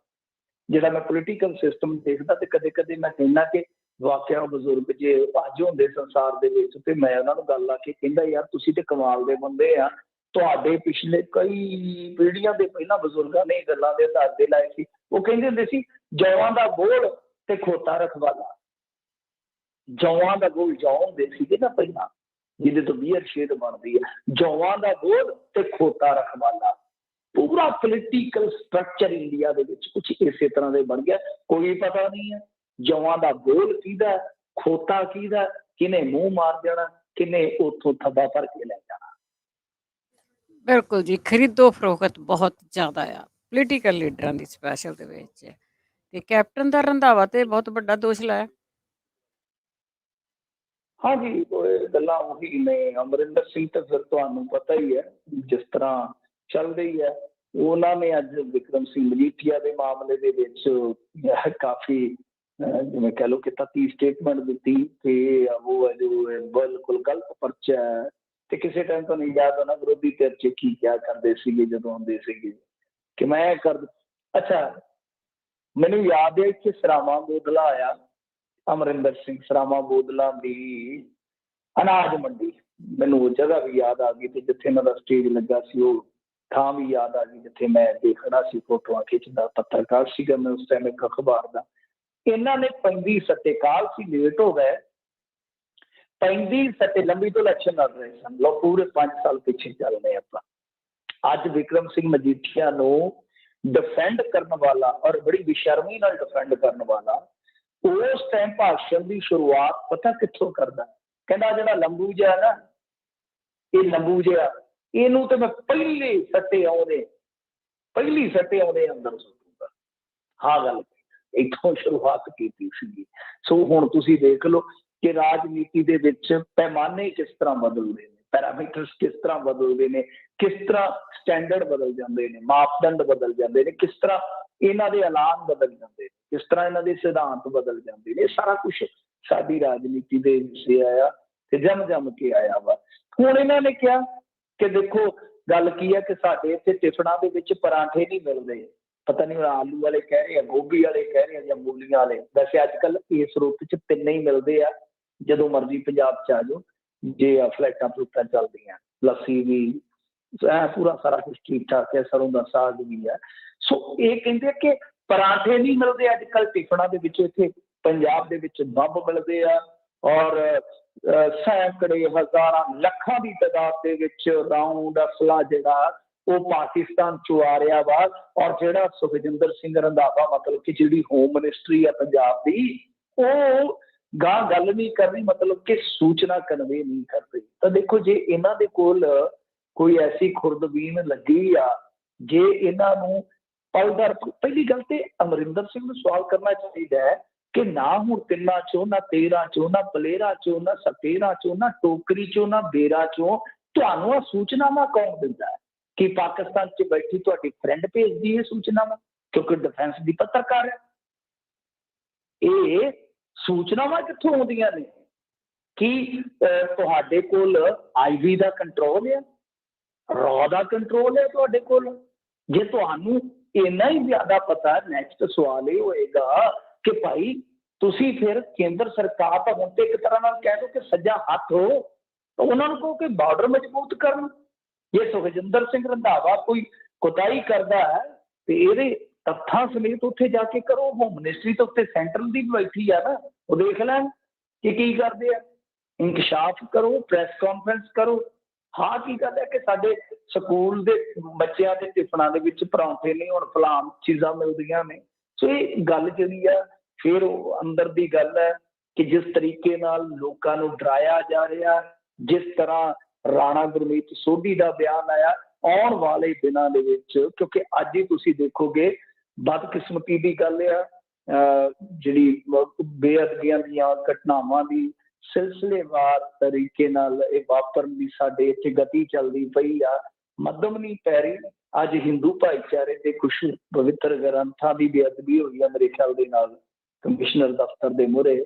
ਜਿਹੜਾ ਮੈਂ ਪੋਲੀਟੀਕਲ ਸਿਸਟਮ ਦੇਖਦਾ ਤੇ ਕਦੇ ਕਦੇ ਮੈਂ ਕਹਿੰਦਾ ਕਿ ਵਾਕਿਆ ਬਜ਼ੁਰਗ ਜੇ ਅੱਜ ਹੁੰਦੇ ਸੰਸਾਰ ਦੇ ਵਿੱਚ ਤੇ ਮੈਂ ਉਹਨਾਂ ਨੂੰ ਗੱਲ ਆ ਕੇ ਕਹਿੰਦਾ ਯਾਰ ਤੁਸੀਂ ਤੇ ਕਮਾਲ ਦੇ ਬੰਦੇ ਆ, ਤੁਹਾਡੇ ਪਿਛਲੇ ਕਈ ਪੀੜ੍ਹੀਆਂ ਦੇ ਪਹਿਲਾਂ ਬਜ਼ੁਰਗਾਂ ਨੇ ਗੱਲਾਂ ਦੇ ਦਾਦੇ ਲਾਏ ਸੀ। ਉਹ ਕਹਿੰਦੇ ਹੁੰਦੇ ਸੀ ਜੌਆਂ ਦਾ ਗੋਲ ਤੇ ਖੋਤਾ ਰਖਵਾਲਾ। ਜੌਆਂ ਦਾ ਗੋਲ ਜੌਂ ਹੁੰਦੇ ਸੀਗੇ ਨਾ ਪਹਿਲਾਂ, ਜਿਹਦੇ ਤੋਂ ਬੀਅਰ ਸ਼ੇਡ ਬਣਦੀ ਹੈ, ਜੌਆਂ ਦਾ ਗੋਲ ਤੇ ਖੋਤਾ ਰਖਵਾਲਾ। ਪੂਰਾ ਪੋਲੀਟੀਕਲ ਸਟਰਕਚਰ ਇੰਡੀਆ ਦੇ ਵਿੱਚ ਕੁਝ ਇਸੇ ਤਰ੍ਹਾਂ ਦੇ ਬਣ ਗਿਆ। ਕੋਈ ਪਤਾ ਨਹੀਂ ਹੈ ਜੌਆਂ ਦਾ ਗੋਲ ਕਿਹਦਾ, ਖੋਤਾ ਕਿਹਦਾ, ਕਿਹਨੇ ਮੂੰਹ ਮਾਰ ਜਾਣਾ, ਕਿਹਨੇ ਉੱਥੋਂ ਥੱਬਾ ਭਰ ਕੇ ਲੈ ਜਾਣਾ। ਬਿਲਕੁਲ ਜੀ, ਖਰੀਦੋ ਫਰੋਖਤ ਬਹੁਤ ਜ਼ਿਆਦਾ ਆ ਪੋਲੀਟੀਕਲ ਲੀਡਰਾਂ ਦੀ ਸਪੈਸ਼ਲ ਦੇ ਵਿੱਚ, ਤੇ ਕੈਪਟਨ ਦਾ ਰੰਧਾਵਾ ਤੇ ਬਹੁਤ ਵੱਡਾ ਦੋਸ਼ ਲਾਇਆ। ਹਾਂਜੀ, ਇਹ ਗੱਲਾਂ ਉਹੀ ਨੇ। ਅਮਰਿੰਦਰ ਸਿੰਘ ਤਾਂ ਫਿਰ ਤੁਹਾਨੂੰ ਪਤਾ ਹੀ ਹੈ ਜਿਸ ਤਰ੍ਹਾਂ ਚੱਲ ਰਹੀ ਹੈ। ਉਹਨਾਂ ਨੇ ਅੱਜ ਵਿਕਰਮ ਸਿੰਘ ਮਜੀਠੀਆ ਦੇ ਮਾਮਲੇ ਦੇ ਵਿੱਚ ਕਾਫੀ ਜਿਵੇਂ ਕਹਿ ਲਓ ਕਿ ਤੱਤੀ ਸਟੇਟਮੈਂਟ ਦਿੱਤੀ ਕਿ ਉਹ ਹੈ ਜੋ ਬਿਲਕੁਲ ਗਲਤ ਪਰਚਾ ਹੈ। ਤੇ ਕਿਸੇ ਟਾਈਮ ਤੁਹਾਨੂੰ ਯਾਦ ਹੋਣਾ ਵਿਰੋਧੀ ਧਿਰ 'ਚ ਕੀ ਕਿਹਾ ਕਰਦੇ ਸੀਗੇ ਜਦੋਂ ਆਉਂਦੇ ਸੀਗੇ ਕਿ ਮੈਂ ਕਰ। ਅੱਛਾ, ਮੈਨੂੰ ਯਾਦ ਹੈ ਕਿ ਸਰਾਵਾਂ ਬੋਦਲਾ ਆਇਆ, ਅਮਰਿੰਦਰ ਸਿੰਘ ਸਰਾਵਾਂ ਬੋਦਲਾ ਦੀ ਅਨਾਜ ਮੰਡੀ, ਮੈਨੂੰ ਉਹ ਜਗ੍ਹਾ ਵੀ ਯਾਦ ਆ ਗਈ ਤੇ ਜਿੱਥੇ ਇਹਨਾਂ ਦਾ ਸਟੇਜ ਲੱਗਾ ਸੀ ਉਹ ਥਾਂ ਵੀ ਯਾਦ ਆ ਗਈ ਜਿੱਥੇ ਮੈਂ ਦੇਖਣਾ ਸੀ, ਫੋਟੋਆਂ ਖਿੱਚਦਾ ਪੱਤਰਕਾਰ ਸੀਗਾ ਮੈਂ ਉਸ ਟਾਈਮ ਇੱਕ ਅਖਬਾਰ ਦਾ। ਇਹਨਾਂ ਨੇ 35 ਸੱਟੇ, ਕਾਲ ਸੀ ਲੇਟ ਹੋ ਗਏ, 35 ਸੱਟੇ ਲੰਬੀ ਤੋਂ ਇਲੈਕਸ਼ਨ ਲੜ ਰਹੇ ਸਨ। ਲੋ ਪੂਰੇ 5 ਸਾਲ ਪਿੱਛੇ ਚੱਲਦੇ ਆਪਾਂ। ਅੱਜ ਵਿਕਰਮ ਸਿੰਘ ਮਜੀਠੀਆ ਨੂੰ ਡਿਫੈਂਡ ਕਰਨ ਵਾਲਾ ਔਰ ਬੜੀ ਬੇਸ਼ਰਮੀ ਨਾਲ ਡਿਫੈਂਡ ਕਰਨ ਵਾਲਾ ਉਸ ਟਾਈਮ ਭਾਸ਼ਣ ਦੀ ਸ਼ੁਰੂਆਤ ਪਤਾ ਕਿੱਥੋਂ ਕਰਦਾ? ਕਹਿੰਦਾ ਜਿਹੜਾ ਲੰਬੂ ਜਿਹਾ ਨਾ, ਇਹ ਲੰਬੂ ਜਿਹਾ, ਇਹਨੂੰ ਤੇ ਮੈਂ ਪਹਿਲੀ ਸੱਟੇ ਆਉਂਦੇ ਅੰਦਰ ਸੁੱਟੂਗਾ। ਹਾਂ, ਗੱਲ ਇੱਥੋਂ ਸ਼ੁਰੂਆਤ ਕੀਤੀ ਸੀਗੀ। ਸੋ ਹੁਣ ਤੁਸੀਂ ਦੇਖ ਲਓ ਕਿ ਰਾਜਨੀਤੀ ਦੇ ਵਿੱਚ ਪੈਮਾਨੇ ਕਿਸ ਤਰ੍ਹਾਂ ਬਦਲਦੇ ਨੇ, ਪੈਰਾਮੀਟਰਸ ਕਿਸ ਤਰ੍ਹਾਂ ਬਦਲਦੇ ਨੇ, ਕਿਸ ਤਰ੍ਹਾਂ ਸਟੈਂਡਰਡ ਬਦਲ ਜਾਂਦੇ ਨੇ, ਮਾਪਦੰਡ ਬਦਲ ਜਾਂਦੇ ਨੇ, ਕਿਸ ਤਰ੍ਹਾਂ ਇਹਨਾਂ ਦੇ ਐਲਾਨ ਬਦਲ ਜਾਂਦੇ ਨੇ, ਕਿਸ ਤਰ੍ਹਾਂ ਇਹਨਾਂ ਦੇ ਸਿਧਾਂਤ ਬਦਲ ਜਾਂਦੇ ਨੇ। ਇਹ ਸਾਰਾ ਕੁਛ ਸਾਡੀ ਰਾਜਨੀਤੀ ਦੇ ਹਿੱਸੇ ਆਇਆ ਤੇ ਜੰਮ ਕੇ ਆਇਆ ਵਾ। ਹੁਣ ਇਹਨਾਂ ਨੇ ਕਿਹਾ ਕਿ ਦੇਖੋ ਗੱਲ ਕੀ ਹੈ ਕਿ ਸਾਡੇ ਇੱਥੇ ਟਿਫਨਾਂ ਦੇ ਵਿੱਚ ਪਰਾਂਠੇ ਨਹੀਂ ਮਿਲਦੇ, ਪਤਾ ਨਹੀਂ ਆਲੂ ਵਾਲੇ ਕਹਿ ਰਹੇ ਆ, ਗੋਭੀ ਵਾਲੇ ਕਹਿ ਰਹੇ ਆ ਜਾਂ ਮੂਲੀਆਂ ਵਾਲੇ। ਵੈਸੇ ਅੱਜ ਕੱਲ੍ਹ ਇਸ ਰੁੱਤ 'ਚ ਤਿੰਨੇ ਹੀ ਮਿਲਦੇ ਆ, ਜਦੋਂ ਮਰਜ਼ੀ ਪੰਜਾਬ 'ਚ ਆ ਜਾਓ। ਜੇ ਫਲੈਟਾਂ ਫਲੂਟਾਂ ਚੱਲਦੀਆਂ, ਲੱਸੀ ਵੀ, ਪੂਰਾ ਸਾਰਾ ਕੁਛ ਠੀਕ ਠਾਕ ਹੈ, ਸਰੋਂ ਦਾ ਸਾਗ ਵੀ ਹੈ। ਸੋ ਇਹ ਕਹਿੰਦੇ ਕਿ ਪਰਾਂਠੇ ਨਹੀਂ ਮਿਲਦੇ ਅੱਜ ਕੱਲ੍ਹ ਟਿਫਨਾਂ ਦੇ ਵਿੱਚ। ਇੱਥੇ ਪੰਜਾਬ ਦੇ ਵਿੱਚ ਬੰਬ ਮਿਲਦੇ ਆ ਔਰ ਸੈਂਕੜੇ, ਹਜ਼ਾਰਾਂ, ਲੱਖਾਂ ਦੀ ਤਾਦਾਦ ਦੇ ਵਿੱਚ ਰਾਉਂਡ ਅਸਲਾ ਜਿਹੜਾ ਉਹ ਪਾਕਿਸਤਾਨ 'ਚੋਂ ਆ ਰਿਹਾ ਵਾ। ਔਰ ਜਿਹੜਾ ਸੁਖਜਿੰਦਰ ਸਿੰਘ ਰੰਧਾਵਾ, ਮਤਲਬ ਕਿ ਜਿਹੜੀ ਹੋਮ ਮਿਨਿਸਟਰੀ ਆ ਪੰਜਾਬ ਦੀ, ਉਹ ਗਾਂ ਗੱਲ ਨਹੀਂ ਕਰ ਰਹੀ, ਮਤਲਬ ਕਿ ਸੂਚਨਾ ਕਨਵੇ ਨਹੀਂ ਕਰ ਰਹੀ। ਤਾਂ ਦੇਖੋ ਜੇ ਇਹਨਾਂ ਦੇ ਕੋਲ ਕੋਈ ਐਸੀ ਖੁਰਦਬੀਨ ਲੱਗੀ ਆ, ਜੇ ਇਹਨਾਂ ਨੂੰ ਪਲਦਰ, ਪਹਿਲੀ ਗੱਲ ਤੇ ਅਮਰਿੰਦਰ ਸਿੰਘ ਨੂੰ ਸਵਾਲ ਕਰਨਾ ਚਾਹੀਦਾ ਹੈ ਕਿ ਨਾ ਹੁਣ ਤਿੰਨਾਂ ਚੋਂ, ਨਾ 13 ਚੋਂ, ਨਾ ਪਲੇਰਾਂ ਚੋਂ, ਨਾ ਸਪੇਰਾਂ ਚੋਂ, ਨਾ ਟੋਕਰੀ ਚੋਂ, ਨਾ ਬੇਰਾਂ ਚੋਂ ਤੁਹਾਨੂੰ ਆ ਸੂਚਨਾਵਾਂ ਕੌਣ ਦਿੰਦਾ ਹੈ? ਕਿ ਪਾਕਿਸਤਾਨ 'ਚ ਬੈਠੀ ਤੁਹਾਡੀ ਫਰੈਂਡ ਭੇਜਦੀ ਇਹ ਸੂਚਨਾਵਾਂ, ਕਿਉਂਕਿ ਡਿਫੈਂਸ ਦੀ ਪੱਤਰਕਾਰ ਹੈ। ਇਹ ਸੂਚਨਾਵਾਂ ਕਿੱਥੋਂ ਆਉਂਦੀਆਂ ਨੇ? ਕੀ ਤੁਹਾਡੇ ਕੋਲ IV ਦਾ ਕੰਟਰੋਲ ਹੈ, ਰॉ ਦਾ ਕੰਟਰੋਲ ਹੈ ਤੁਹਾਡੇ ਕੋਲ? ਜੇ ਤੁਹਾਨੂੰ ਇੰਨਾ ਹੀ ਜ਼ਿਆਦਾ ਪਤਾ, ਨੈਕਸਟ ਸਵਾਲ ਇਹ ਹੋਏਗਾ ਕਿ ਭਾਈ ਤੁਸੀਂ ਫਿਰ ਕੇਂਦਰ ਸਰਕਾਰ ਤਾਂ ਹੁਣ ਤੇ ਇੱਕ ਤਰ੍ਹਾਂ ਨਾਲ ਕਹਿ ਦਿਓ ਕਿ ਸੱਜਾ ਹੱਥ ਹੋ, ਤਾਂ ਉਹਨਾਂ ਨੂੰ ਕਹੋ ਕਿ ਬਾਰਡਰ ਮਜ਼ਬੂਤ ਕਰਨ। ਜੇ ਸੁਖਜਿੰਦਰ ਸਿੰਘ ਰੰਧਾਵਾ ਕੋਈ ਕੁਤਾਹੀ ਕਰਦਾ ਹੈ ਤੇ ਇਹਦੇ ਤੱਥਾਂ ਸਮੇਤ ਉੱਥੇ ਜਾ ਕੇ ਕਰੋ। ਹੋਮ ਮਿਨਿਸਟਰੀ ਤਾਂ ਉੱਤੇ ਸੈਂਟਰਲ ਦੀ ਬੈਠੀ ਆ ਨਾ, ਉਹ ਦੇਖ ਲੈਣ ਕਿ ਕੀ ਕਰਦੇ ਆ, ਇੰਕਸ਼ਾਫ ਕਰੋ, ਪ੍ਰੈਸ ਕਾਨਫਰੰਸ ਕਰੋ। ਹਾਂ, ਕੀ ਗੱਲ ਹੈ ਕਿ ਸਾਡੇ ਸਕੂਲ ਦੇ ਬੱਚਿਆਂ ਦੇ ਟਿਫਨਾਂ ਦੇ ਵਿੱਚ ਪਰੌਂਠੇ ਨਹੀਂ, ਹੁਣ ਫਲਾਮ ਚੀਜ਼ਾਂ ਮਿਲਦੀਆਂ ਨੇ। ਸੋ ਇਹ ਗੱਲ ਜਿਹੜੀ ਆ ਫਿਰ ਉਹ ਅੰਦਰ ਦੀ ਗੱਲ ਹੈ ਕਿ ਜਿਸ ਤਰੀਕੇ ਨਾਲ ਲੋਕਾਂ ਨੂੰ ਡਰਾਇਆ ਜਾ ਰਿਹਾ, ਜਿਸ ਤਰ੍ਹਾਂ ਰਾਣਾ ਗੁਰਮੀਤ ਸੋਢੀ ਦਾ ਬਿਆਨ ਆਇਆ, ਆਉਣ ਵਾਲੇ ਦਿਨਾਂ ਦੇ ਵਿੱਚ, ਕਿਉਂਕਿ ਅੱਜ ਹੀ ਤੁਸੀਂ ਦੇਖੋਗੇ ਬਦਕਿਸਮਤੀ ਦੀ ਗੱਲ ਆ, ਜਿਹੜੀ ਬੇਅਦਬੀਆਂ ਦੀਆਂ ਘਟਨਾਵਾਂ ਦੀ ਸਿਲਸਿਲੇਵਾਰ ਤਰੀਕੇ ਨਾਲ ਇਹ ਵਾਪਰਨ ਦੀ ਸਾਡੇ ਇੱਥੇ ਗਤੀ ਚੱਲਦੀ ਪਈ ਆ, ਮੱਧਮ ਨਹੀਂ ਪੈ ਰਹੀ। ਅੱਜ ਹਿੰਦੂ ਭਾਈਚਾਰੇ ਦੇ ਕੁਛ ਪਵਿੱਤਰ ਗ੍ਰੰਥਾਂ ਦੀ ਬੇਅਦਬੀ ਹੋਈ ਆ ਮੇਰੇ ਖਿਆਲ ਦੇ ਨਾਲ ਕਮਿਸ਼ਨਰ ਦਫ਼ਤਰ ਦੇ ਮੂਹਰੇ।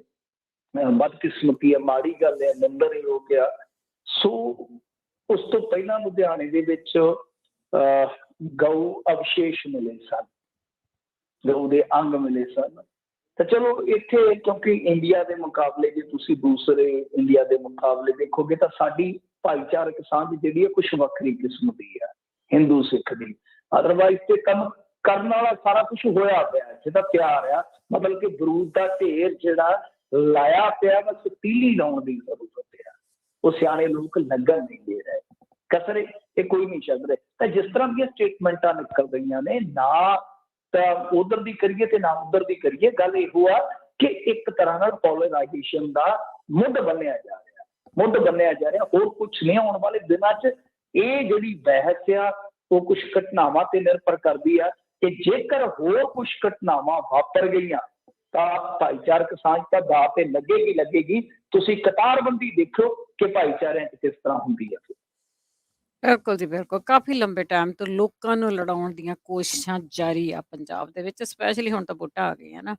ਬਦਕਿਸਮਤੀ ਹੈ, ਮਾੜੀ ਗੱਲ ਹੈ, ਨਿੰਦਰ ਹੀ ਹੋ ਗਿਆ। ਸੋ ਉਸ ਤੋਂ ਪਹਿਲਾਂ ਲੁਧਿਆਣੇ ਦੇ ਵਿੱਚ ਗਊ ਅਵਸ਼ੇਸ਼ ਮਿਲੇ ਸਨ, ਗਊ ਦੇ ਅੰਗ ਮਿਲੇ ਸਨ। ਤਾਂ ਚਲੋ ਇੱਥੇ ਕਿਉਂਕਿ ਇੰਡੀਆ ਦੇ ਮੁਕਾਬਲੇ ਜੇ ਤੁਸੀਂ ਦੂਸਰੇ ਇੰਡੀਆ ਦੇ ਮੁਕਾਬਲੇ ਦੇਖੋਗੇ ਤਾਂ ਸਾਡੀ ਭਾਈਚਾਰਕ ਸਾਂਝ ਜਿਹੜੀ ਹੈ ਕੁਛ ਵੱਖਰੀ ਕਿਸਮ ਦੀ ਹੈ, ਹਿੰਦੂ ਸਿੱਖ ਦੀ। ਅਦਰਵਾਈਜ਼ ਤੇ ਕੰਮ ਕਰਨ ਵਾਲਾ ਸਾਰਾ ਕੁਛ ਹੋਇਆ ਪਿਆ, ਜਿਹਦਾ ਪਿਆਰ ਆ, ਮਤਲਬ ਕਿ ਬਰੂਦ ਦਾ ਢੇਰ ਜਿਹੜਾ ਲਾਇਆ ਪਿਆ, ਬਸ ਤੀਲੀ ਲਾਉਣ ਦੀ ਜ਼ਰੂਰਤ ਆ। ਉਹ ਸਿਆਣੇ ਲੋਕ ਲੱਗਣ ਨਹੀਂ ਦੇ ਰਹੇ, ਕਸਰੇ ਇਹ ਕੋਈ ਨਹੀਂ ਛੱਡ ਰਹੇ। ਤਾਂ ਜਿਸ ਤਰ੍ਹਾਂ ਦੀਆਂ ਸਟੇਟਮੈਂਟਾਂ ਨਿਕਲ ਰਹੀਆਂ ਨੇ, ਨਾ ਤਾਂ ਉਧਰ ਦੀ ਕਰੀਏ ਤੇ ਨਾ ਉਧਰ ਦੀ ਕਰੀਏ, ਗੱਲ ਇਹੋ ਆ ਕਿ ਇੱਕ ਤਰ੍ਹਾਂ ਨਾਲ ਪੋਲਰਾਈਜੇਸ਼ਨ ਦਾ ਮੁੱਢ ਬੰਨਿਆ ਜਾ ਰਿਹਾ, ਮੁੱਢ ਬੰਨਿਆ ਜਾ ਰਿਹਾ। ਹੋਰ ਕੁਛ ਨਹੀਂ। ਆਉਣ ਵਾਲੇ ਦਿਨਾਂ 'ਚ ਇਹ ਜਿਹੜੀ ਬਹਿਸ ਆ ਉਹ ਕੁਛ ਘਟਨਾਵਾਂ ਤੇ ਨਿਰਭਰ ਕਰਦੀ ਆ ਕਿ ਜੇਕਰ ਹੋਰ ਕੁਛ ਘਟਨਾਵਾਂ ਵਾਪਰ ਗਈਆਂ ਤਾਂ ਭਾਈਚਾਰਕ ਸਾਂਝ ਤਾਂ ਦਾਅ ਤੇ ਲੱਗੇਗੀ। ਤੁਸੀਂ ਕਤਾਰਬੰਦੀ ਦੇਖੋ ਕਿ ਭਾਈਚਾਰਿਆਂ 'ਚ ਕਿਸ ਤਰ੍ਹਾਂ ਹੁੰਦੀ ਹੈ। ਬਿਲਕੁਲ ਜੀ, ਬਿਲਕੁਲ। ਕਾਫੀ ਲੰਬੇ ਟਾਈਮ ਤੋਂ ਲੋਕਾਂ ਨੂੰ ਲੜਾਉਣ ਦੀਆਂ ਕੋਸ਼ਿਸ਼ਾਂ ਜਾਰੀ ਆ ਪੰਜਾਬ ਦੇ ਵਿੱਚ, ਸਪੈਸ਼ਲੀ ਹੁਣ ਤਾਂ ਵੋਟਾਂ ਆ ਗਈਆਂ ਨਾ।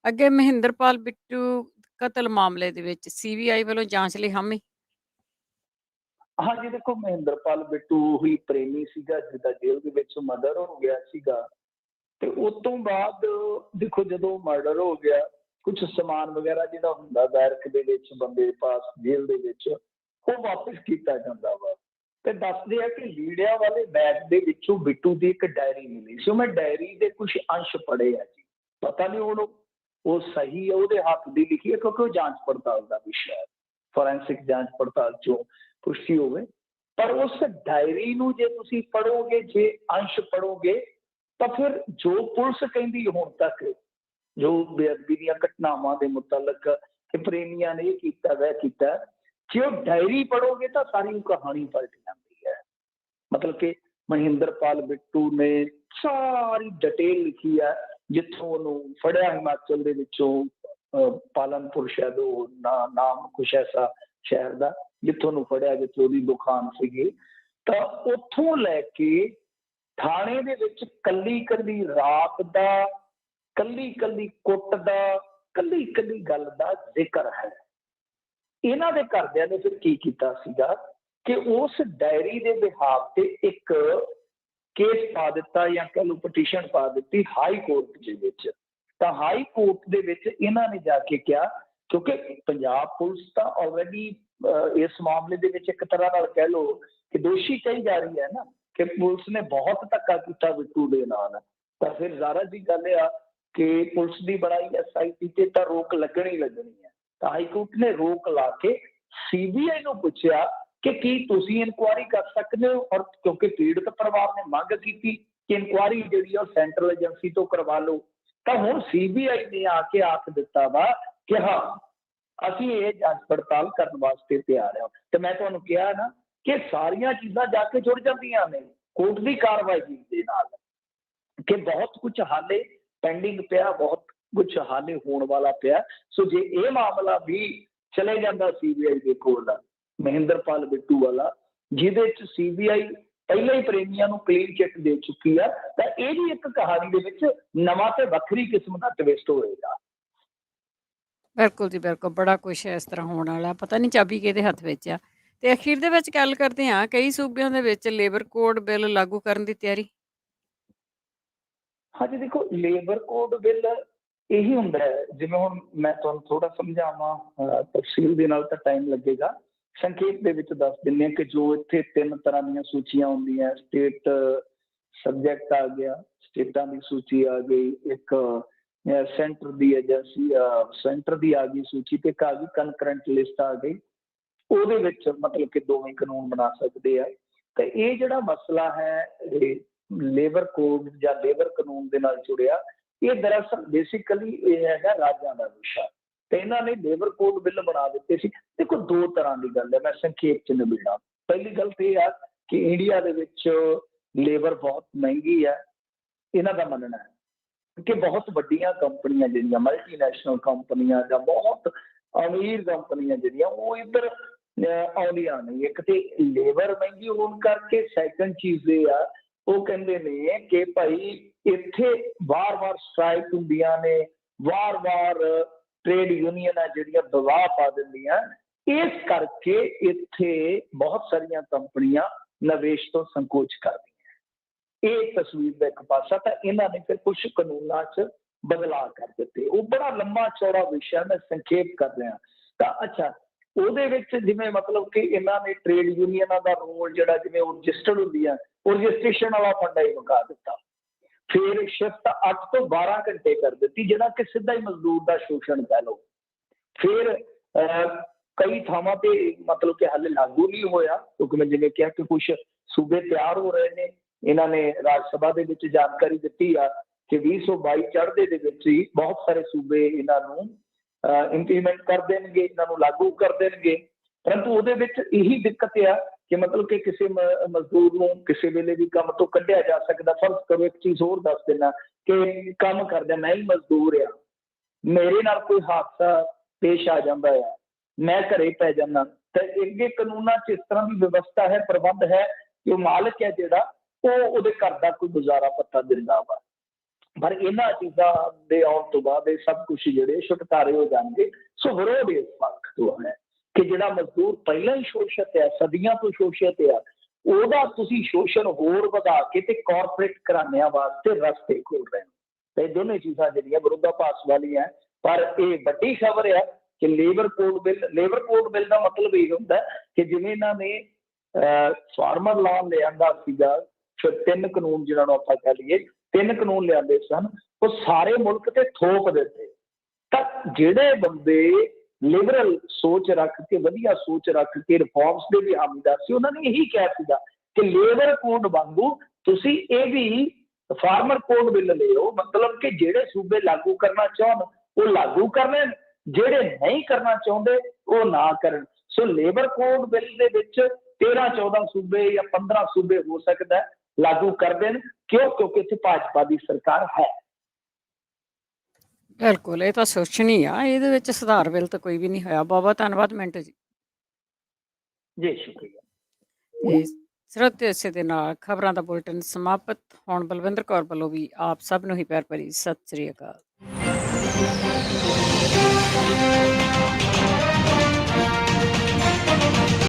ਅੱਗੇ ਮਹਿੰਦਰਪਾਲ ਬਿੱਟੂ ਕਤਲ ਮਾਮਲੇ ਦੇ ਵਿੱਚ CBI ਵੱਲੋਂ ਜਾਂਚ ਲਈ ਹਾਮੀ। ਹਾਂਜੀ, ਦੇਖੋ ਮਹਿੰਦਰਪਾਲ ਬਿੱਟੂ ਉਹੀ ਪ੍ਰੇਮੀ ਸੀਗਾ ਜਿਹਦਾ ਜੇਲ੍ਹ ਦੇ ਵਿੱਚ ਮਰਡਰ ਹੋ ਗਿਆ ਸੀਗਾ। ਤੇ ਉਸ ਤੋਂ ਬਾਅਦ ਦੇਖੋ ਜਦੋਂ ਮਰਡਰ ਹੋ ਗਿਆ, ਕੁਝ ਸਮਾਨ ਵਗੈਰਾ ਜਿਹੜਾ ਹੁੰਦਾ ਬੈਰਕ ਦੇ ਵਿੱਚ ਬੰਦੇ ਪਾਸ ਜੇਲ੍ਹ ਦੇ ਵਿੱਚ, ਉਹ ਵਾਪਿਸ ਕੀਤਾ ਜਾਂਦਾ ਵਾ। ਤੇ ਦੱਸਦੇ ਆ ਕਿ ਲੀੜਿਆਂ ਵਾਲੇ ਬੈਗ ਦੇ ਵਿੱਚੋਂ ਬਿੱਟੂ ਦੀ ਇੱਕ ਡਾਇਰੀ ਮਿਲੀ ਸੀ। ਮੈਂ ਡਾਇਰੀ ਦੇ ਕੁਝ ਅੰਸ਼ ਪੜ੍ਹੇ ਆ ਜੀ, ਪਤਾ ਨਹੀਂ ਹੁਣ ਉਹ ਸਹੀ ਹੈ, ਉਹਦੇ ਹੱਥ ਦੀ ਲਿਖੀ ਹੈ, ਕਿਉਂਕਿ ਉਹ ਜਾਂਚ ਪੜਤਾਲ ਦਾ ਵਿਸ਼ਾ ਹੈ, ਫੋਰੈਂਸਿਕ ਜਾਂਚ ਪੜਤਾਲ ਚੋਂ ਪੁਸ਼ਟੀ ਹੋਵੇ। ਪਰ ਉਸ ਡਾਇਰੀ ਨੂੰ ਜੇ ਤੁਸੀਂ ਪੜ੍ਹੋਗੇ, ਜੇ ਅੰਸ਼ ਪੜ੍ਹੋਗੇ, ਤਾਂ ਫਿਰ ਜੋ ਪੁਲਿਸ ਕਹਿੰਦੀ ਹੁਣ ਤੱਕ ਜੋ ਬੇਅਦਬੀ ਦੀਆਂ ਘਟਨਾਵਾਂ ਦੇ ਮੁਤਲਕ ਕਿ ਪ੍ਰੇਮੀਆਂ ਨੇ ਇਹ ਕੀਤਾ ਵੈ ਕੀਤਾ, ਜੇ ਉਹ ਡਾਇਰੀ ਪੜ੍ਹੋਗੇ ਤਾਂ ਸਾਰੀ ਕਹਾਣੀ ਪਲਟ ਜਾਂਦੀ ਹੈ। ਮਤਲਬ ਕਿ ਮਹਿੰਦਰਪਾਲ ਬਿੱਟੂ ਨੇ ਸਾਰੀ ਡਿਟੇਲ ਲਿਖੀ ਹੈ, ਜਿੱਥੋਂ ਉਹਨੂੰ ਫੜਿਆ ਹਿਮਾਚਲ ਦੇ ਵਿੱਚੋਂ, ਪਾਲਨਪੁਰ ਸ਼ਾਇਦ ਉਹ ਨਾਮ ਕੁਛ ਐਸਾ ਸ਼ਹਿਰ ਦਾ, ਜਿੱਥੋਂ ਉਹਨੂੰ ਫੜਿਆ, ਜਿੱਥੇ ਉਹਦੀ ਦੁਕਾਨ ਸੀਗੀ। ਤਾਂ ਉੱਥੋਂ ਲੈ ਕੇ ਥਾਣੇ ਦੇ ਵਿੱਚ ਕੱਲੀ ਰਾਤ ਦਾ, ਕੱਲੀ ਕੁੱਟ ਦਾ, ਕੱਲੀ ਗੱਲ ਦਾ ਜ਼ਿਕਰ ਹੈ। ਇਹਨਾਂ ਦੇ ਘਰਦਿਆਂ ਨੇ ਫਿਰ ਕੀ ਕੀਤਾ ਸੀਗਾ ਕਿ ਉਸ ਡਾਇਰੀ ਦੇ ਬਿਹਾਫ ਤੇ ਇੱਕ ਕੇਸ ਪਾ ਦਿੱਤਾ, ਜਾਂ ਕਹਿ ਲਓ ਪਟੀਸ਼ਨ ਪਾ ਦਿੱਤੀ ਹਾਈ ਕੋਰਟ ਦੇ ਵਿੱਚ। ਤਾਂ ਹਾਈ ਕੋਰਟ ਦੇ ਵਿੱਚ ਇਹਨਾਂ ਨੇ ਜਾ ਕੇ ਕਿਹਾ, ਕਿਉਂਕਿ ਪੰਜਾਬ ਪੁਲਿਸ ਤਾਂ ਆਲਰੇਡੀ ਇਸ ਮਾਮਲੇ ਦੇ ਵਿੱਚ ਇੱਕ ਤਰ੍ਹਾਂ ਨਾਲ ਕਹਿ ਲਓ ਕਿ ਦੋਸ਼ੀ ਕਹੀ ਜਾ ਰਹੀ ਹੈ ਨਾ, ਕਿ ਪੁਲਿਸ ਨੇ ਬਹੁਤ ਧੱਕਾ ਕੀਤਾ ਬਿੱਟੂ ਦੇ ਨਾਲ। ਤਾਂ ਫਿਰ ਜ਼ਾਰਾ ਜੀ ਗੱਲ ਆ ਕਿ ਪੁਲਿਸ ਦੀ ਬਣਾਈ SIT ਤੇ ਤਾਂ ਰੋਕ ਲੱਗਣੀ ਹੈ। ਤਾਂ ਹਾਈ ਕੋਰਟ ਨੇ ਰੋਕ ਲਾ ਕੇ CBI ਨੂੰ ਪੁੱਛਿਆ ਕਿ ਕੀ ਤੁਸੀਂ ਇਨਕੁਆਇਰੀ ਕਰ ਸਕਦੇ ਹੋ, ਔਰ ਕਿਉਂਕਿ ਪੀੜਤ ਪਰਿਵਾਰ ਨੇ ਮੰਗ ਕੀਤੀ ਕਿ ਇਨਕੁਆਇਰੀ ਜਿਹੜੀ ਆ ਸੈਂਟਰਲ ਏਜੰਸੀ ਤੋਂ ਕਰਵਾ ਲਓ। ਤਾਂ ਹੁਣ CBI ਨੇ ਆ ਕੇ ਆਖ ਦਿੱਤਾ ਵਾ ਕਿ ਹਾਂ, ਅਸੀਂ ਇਹ ਜਾਂਚ ਪੜਤਾਲ ਕਰਨ ਵਾਸਤੇ ਤਿਆਰ ਹਾਂ। ਤੇ ਮੈਂ ਤੁਹਾਨੂੰ ਕਿਹਾ ਨਾ ਕਿ ਸਾਰੀਆਂ ਚੀਜ਼ਾਂ ਜਾ ਕੇ ਜੁੜ ਜਾਂਦੀਆਂ ਨੇ ਕੋਰਟ ਦੀ ਕਾਰਵਾਈ ਦੇ ਨਾਲ, ਕਿ ਬਹੁਤ ਕੁਝ ਹਾਲੇ ਪੈਂਡਿੰਗ ਪਿਆ, ਬਹੁਤ ਕੁਝ ਹਾਲੇ ਹੋਣ ਵਾਲਾ ਪਿਆ। ਸੋ ਜੇ ਇਹ ਮਾਮਲਾ ਵੀ ਚਲੇ ਜਾਂਦਾ CBI ਦੇ ਕੋਲ, ਮਹਿੰਦਰਪਾਲ ਬਿੱਟੂ ਵਾਲਾ, ਜਿਹਦੇ ਵਿੱਚ CBI ਪਹਿਲਾਂ ਹੀ ਪ੍ਰੇਮੀਆਂ ਨੂੰ ਕਲੀਨ ਚਿੱਟ ਦੇ ਚੁੱਕੀ ਆ, ਤਾਂ ਇਹ ਵੀ ਇੱਕ ਕਹਾਣੀ ਦੇ ਵਿੱਚ ਨਵਾਂ ਤੇ ਵੱਖਰੀ ਕਿਸਮ ਦਾ ਟਵਿਸਟ ਹੋਏਗਾ। ਬਿਲਕੁਲ ਜੀ, ਬਿਲਕੁਲ। ਬੜਾ ਕੁਛ ਇਸ ਤਰ੍ਹਾਂ ਹੋਣ ਵਾਲਾ, ਪਤਾ ਨਹੀਂ ਚਾਬੀ ਕਿਹਦੇ ਹੱਥ ਵਿੱਚ ਆ। ਤੇ ਅਖੀਰ ਦੇ ਵਿੱਚ ਗੱਲ ਕਰਦੇ ਹਾਂ, ਕਈ ਸੂਬਿਆਂ ਦੇ ਵਿੱਚ ਲੇਬਰ ਕੋਡ ਬਿੱਲ ਲਾਗੂ ਕਰਨ ਦੀ ਤਿਆਰੀ। ਹਾਂਜੀ, ਦੇਖੋ ਲੇਬਰ ਕੋਡ ਬਿੱਲ ਇਹੀ ਹੁੰਦਾ ਹੈ, ਜਿਵੇਂ ਹੁਣ ਮੈਂ ਤੁਹਾਨੂੰ ਥੋੜਾ ਸਮਝਾਵਾਂ, ਤਫਸੀਲ ਦੇ ਨਾਲ ਤਾਂ ਟਾਈਮ ਲੱਗੇਗਾ। ਸੰਖੇਪ ਦੇ ਵਿੱਚ ਦੱਸ ਦਿੰਦੇ ਹਾਂ ਕਿ ਜੋ ਇੱਥੇ 3 ਤਰ੍ਹਾਂ ਦੀਆਂ ਸੂਚੀਆਂ ਹੁੰਦੀਆਂ, ਸਟੇਟ ਸਬਜੈਕਟ ਆ ਗਿਆ, ਸਟੇਟਾਂ ਦੀ ਸੂਚੀ ਆ ਗਈ, ਇੱਕ ਸੈਂਟਰ ਦੀ ਏਜੰਸੀ, ਸੈਂਟਰ ਦੀ ਆ ਗਈ ਸੂਚੀ, ਤੇ ਇੱਕ ਆ ਗਈ ਕਨਕਰੈਂਟ ਲਿਸਟ ਆ ਗਈ। ਉਹਦੇ ਵਿੱਚ ਮਤਲਬ ਕਿ ਦੋਵੇਂ ਕਾਨੂੰਨ ਬਣਾ ਸਕਦੇ ਆ। ਤੇ ਇਹ ਜਿਹੜਾ ਮਸਲਾ ਹੈ ਲੇਬਰ ਕੋਡ ਜਾਂ ਲੇਬਰ ਕਾਨੂੰਨ ਦੇ ਨਾਲ ਜੁੜਿਆ, ਇਹ ਦਰਅਸਲ ਬੇਸਿਕਲੀ ਇਹ ਹੈਗਾ ਰਾਜਾਂ ਦਾ ਵਿਸ਼ਾ। ਤੇ ਇਹਨਾਂ ਨੇ ਲੇਬਰ ਕੋਡ ਬਿੱਲ ਬਣਾ ਦਿੱਤੇ ਸੀ। ਦੇਖੋ 2 ਤਰ੍ਹਾਂ ਦੀ ਗੱਲ ਹੈ, ਮੈਂ ਸੰਖੇਪ ਚ ਨਿਬੇੜਾਂ। ਪਹਿਲੀ ਗੱਲ ਤੇ ਇਹ ਆ ਕਿ ਇੰਡੀਆ ਦੇ ਵਿੱਚ ਲੇਬਰ ਬਹੁਤ ਮਹਿੰਗੀ ਹੈ। ਇਹਨਾਂ ਦਾ ਮੰਨਣਾ ਹੈ ਕਿ ਬਹੁਤ ਵੱਡੀਆਂ ਕੰਪਨੀਆਂ ਜਿਹੜੀਆਂ ਮਲਟੀਨੈਸ਼ਨਲ ਕੰਪਨੀਆਂ ਜਾਂ ਬਹੁਤ ਅਮੀਰ ਕੰਪਨੀਆਂ ਜਿਹੜੀਆਂ ਉਹ ਇੱਧਰ ਆਉਂਦੀਆਂ ਨੇ। ਇੱਕ ਤੇ ਲੇਬਰ ਮਹਿੰਗੀ ਹੋਣ ਕਰਕੇ, ਸੈਕੰਡ ਚੀਜ਼ ਇਹ ਆ ਉਹ ਕਹਿੰਦੇ ਨੇ ਕਿ ਭਾਈ ਇੱਥੇ ਵਾਰ-ਵਾਰ ਸਟ੍ਰਾਈਕ ਹੁੰਦੀਆਂ ਨੇ, ਵਾਰ-ਵਾਰ ਟ੍ਰੇਡ ਯੂਨੀਅਨਾਂ ਜਿਹੜੀਆਂ ਦਬਾਅ ਪਾ ਦਿੰਦੀਆਂ, ਇਸ ਕਰਕੇ ਇੱਥੇ ਬਹੁਤ ਸਾਰੀਆਂ ਕੰਪਨੀਆਂ ਨਿਵੇਸ਼ ਤੋਂ ਸੰਕੋਚ ਕਰਦੀਆਂ। ਇਹ ਤਸਵੀਰ ਦਾ ਇੱਕ ਪਾਸਾ। ਤਾਂ ਇਹਨਾਂ ਨੇ ਫਿਰ ਕੁਝ ਕਾਨੂੰਨਾਂ 'ਚ ਬਦਲਾਅ ਕਰ ਦਿੱਤੇ। ਉਹ ਬੜਾ ਲੰਮਾ ਚੌੜਾ ਵਿਸ਼ਾ, ਮੈਂ ਸੰਖੇਪ ਕਰ ਰਿਹਾ। ਤਾਂ ਅੱਛਾ, ਉਹਦੇ ਵਿੱਚ ਜਿਵੇਂ ਮਤਲਬ ਕਿ ਇਹਨਾਂ ਨੇ ਟ੍ਰੇਡ ਯੂਨੀਅਨਾਂ ਦਾ ਰੋਲ ਜਿਹੜਾ, ਜਿਵੇਂ ਉਹ ਰਜਿਸਟਰਡ ਹੁੰਦੀ ਆ, ਉਹ ਰਜਿਸਟ੍ਰੇਸ਼ਨ ਵਾਲਾ ਫੰਡਾ ਹੀ ਮੁਕਾ ਦਿੱਤਾ। ਫਿਰ ਸ਼ਿਫਟ 8 ਤੋਂ 12 ਘੰਟੇ ਕਰ ਦਿੱਤੀ, ਜਿਹੜਾ ਕਿ ਸਿੱਧਾ ਹੀ ਮਜ਼ਦੂਰ ਦਾ ਸ਼ੋਸ਼ਣ ਕਹਿ ਲਓ। ਫਿਰ ਕਈ ਥਾਵਾਂ ਤੇ ਮਤਲਬ ਕਿ ਹਾਲੇ ਲਾਗੂ ਨਹੀਂ ਹੋਇਆ, ਕਿਉਂਕਿ ਮੈਂ ਜਿਵੇਂ ਕਿਹਾ ਕਿ ਕੁਝ ਸੂਬੇ ਤਿਆਰ ਹੋ ਰਹੇ ਨੇ। ਇਹਨਾਂ ਨੇ ਰਾਜ ਸਭਾ ਦੇ ਵਿੱਚ ਜਾਣਕਾਰੀ ਦਿੱਤੀ ਆ ਕਿ 2022 ਚੜ੍ਹਦੇ ਦੇ ਵਿੱਚ ਹੀ ਬਹੁਤ ਸਾਰੇ ਸੂਬੇ ਇਹਨਾਂ ਨੂੰ ਇੰਪਲੀਮੈਂਟ ਕਰ ਦੇਣਗੇ, ਇਹਨਾਂ ਨੂੰ ਲਾਗੂ ਕਰ ਦੇਣਗੇ। ਪਰੰਤੂ ਉਹਦੇ ਵਿੱਚ ਇਹੀ ਦਿੱਕਤ ਆ ਕਿ ਮਤਲਬ ਕਿ ਕਿਸੇ ਮਜ਼ਦੂਰ ਨੂੰ ਕਿਸੇ ਵੇਲੇ ਵੀ ਕੰਮ ਤੋਂ ਕੱਢਿਆ ਜਾ ਸਕਦਾ। ਫਰਜ਼ ਕਰੋ, ਇੱਕ ਚੀਜ਼ ਹੋਰ ਦੱਸ ਦੇਣਾ ਕਿ ਕੰਮ ਕਰਦਾ, ਮੈਂ ਹੀ ਮਜ਼ਦੂਰ ਆ, ਮੇਰੇ ਨਾਲ ਕੋਈ ਹਾਦਸਾ ਪੇਸ਼ ਆ ਜਾਂਦਾ ਆ, ਮੈਂ ਘਰੇ ਪੈ ਜਾਂਦਾ, ਤਾਂ ਅੱਗੇ ਕਾਨੂੰਨਾਂ 'ਚ ਇਸ ਤਰ੍ਹਾਂ ਦੀ ਵਿਵਸਥਾ ਹੈ, ਪ੍ਰਬੰਧ ਹੈ ਕਿ ਉਹ ਮਾਲਕ ਹੈ ਜਿਹੜਾ, ਉਹ ਉਹਦੇ ਘਰ ਦਾ ਕੋਈ ਗੁਜ਼ਾਰਾ ਪੱਤਾ ਦਿੰਦਾ ਵਾ। ਪਰ ਇਹਨਾਂ ਚੀਜ਼ਾਂ ਦੇ ਆਉਣ ਤੋਂ ਬਾਅਦ ਇਹ ਸਭ ਕੁਝ ਜਿਹੜੇ ਛੁਟਕਾਰੇ ਹੋ ਜਾਣਗੇ। ਸੋ ਵਿਰੋਧ ਇਸ ਪੱਖ ਤੋਂ ਹੈ ਕਿ ਜਿਹੜਾ ਮਜ਼ਦੂਰ ਪਹਿਲਾਂ ਹੀ ਸ਼ੋਸ਼ਿਤ ਹੈ, ਸਦੀਆਂ ਤੋਂ ਸ਼ੋਸ਼ਿਤ ਆ, ਉਹਦਾ ਤੁਸੀਂ ਸ਼ੋਸ਼ਣ ਹੋਰ ਵਧਾ ਕੇ ਤੇ ਕਾਰਪੋਰੇਟ ਘਰਾਣਿਆਂ ਵਾਸਤੇ ਰਸਤੇ ਖੋਲ ਰਹੇ ਹੋ। ਤੇ ਇਹ ਦੋਨੇ ਚੀਜ਼ਾਂ ਜਿਹੜੀਆਂ ਵਿਰੋਧਾਭਾਸ ਵਾਲੀਆਂ। ਪਰ ਇਹ ਵੱਡੀ ਖਬਰ ਹੈ ਕਿ ਲੇਬਰ ਕੋਡ ਬਿੱਲ ਦਾ ਮਤਲਬ ਇਹ ਹੁੰਦਾ ਕਿ ਜਿਵੇਂ ਇਹਨਾਂ ਨੇ ਫਾਰਮਰ ਲਾਅ ਲਿਆਂਦਾ ਸੀਗਾ, ਫਿਰ 3 ਕਾਨੂੰਨ ਜਿਹਨਾਂ ਨੂੰ ਆਪਾਂ ਕਹਿ ਲਈਏ 3 ਕਾਨੂੰਨ ਲਿਆਂਦੇ ਸਨ, ਉਹ ਸਾਰੇ ਮੁਲਕ ਤੇ ਥੋਪ ਦਿੱਤੇ। ਤਾਂ ਜਿਹੜੇ ਬੰਦੇ ਲਿਬਰਲ ਸੋਚ ਰੱਖ ਕੇ, ਵਧੀਆ ਸੋਚ ਰੱਖ ਕੇ ਰਿਫਾਰਮਸ ਦੇ ਵੀ ਹਾਮੀਦਾਰ ਸੀ, ਉਹਨਾਂ ਨੇ ਇਹੀ ਕਿਹਾ ਸੀਗਾ ਕਿ ਲੇਬਰ ਕੋਡ ਵਾਂਗੂ ਤੁਸੀਂ ਇਹ ਵੀ ਫਾਰਮਰ ਕੋਡ ਬਿੱਲ ਲਿਓ। ਮਤਲਬ ਕਿ ਜਿਹੜੇ ਸੂਬੇ ਲਾਗੂ ਕਰਨਾ ਚਾਹਣ ਉਹ ਲਾਗੂ ਕਰ ਲੈਣ, ਜਿਹੜੇ ਨਹੀਂ ਕਰਨਾ ਚਾਹੁੰਦੇ ਉਹ ਨਾ ਕਰਨ। ਸੋ ਲੇਬਰ ਕੋਡ ਬਿੱਲ ਦੇ ਵਿੱਚ 13-14 ਸੂਬੇ ਜਾਂ 15 ਸੂਬੇ ਹੋ ਸਕਦਾ ਲਾਗੂ ਕਰ ਦੇਣ। ਕਿਉਂ? ਕਿਉਂਕਿ ਇੱਥੇ ਭਾਜਪਾ ਦੀ ਸਰਕਾਰ ਹੈ। ਬਿਲਕੁਲ, ਇਹ ਤਾਂ ਸੋਚਣੀ ਆ। ਇਹਦੇ ਵਿੱਚ ਸੁਧਾਰ ਬਿੱਲ ਤਾਂ ਕੋਈ ਵੀ ਨਹੀਂ ਹੋਇਆ। ਬਹੁਤ ਧੰਨਵਾਦ ਮਿੰਟੂ ਜੀ। ਜੀ ਸ਼ੁਕਰੀਆ। ਤੇ ਸਰੋਤਿਓ, ਇਸੇ ਦੇ ਨਾਲ ਖਬਰਾਂ ਦਾ ਬੁਲਟਨ ਸਮਾਪਤ। ਹੁਣ ਬਲਵਿੰਦਰ ਕੌਰ ਵੱਲੋਂ ਵੀ ਆਪ ਸਭ ਨੂੰ ਹੀ ਪਿਆਰ ਭਰੀ ਸਤਿ ਸ੍ਰੀ ਅਕਾਲ।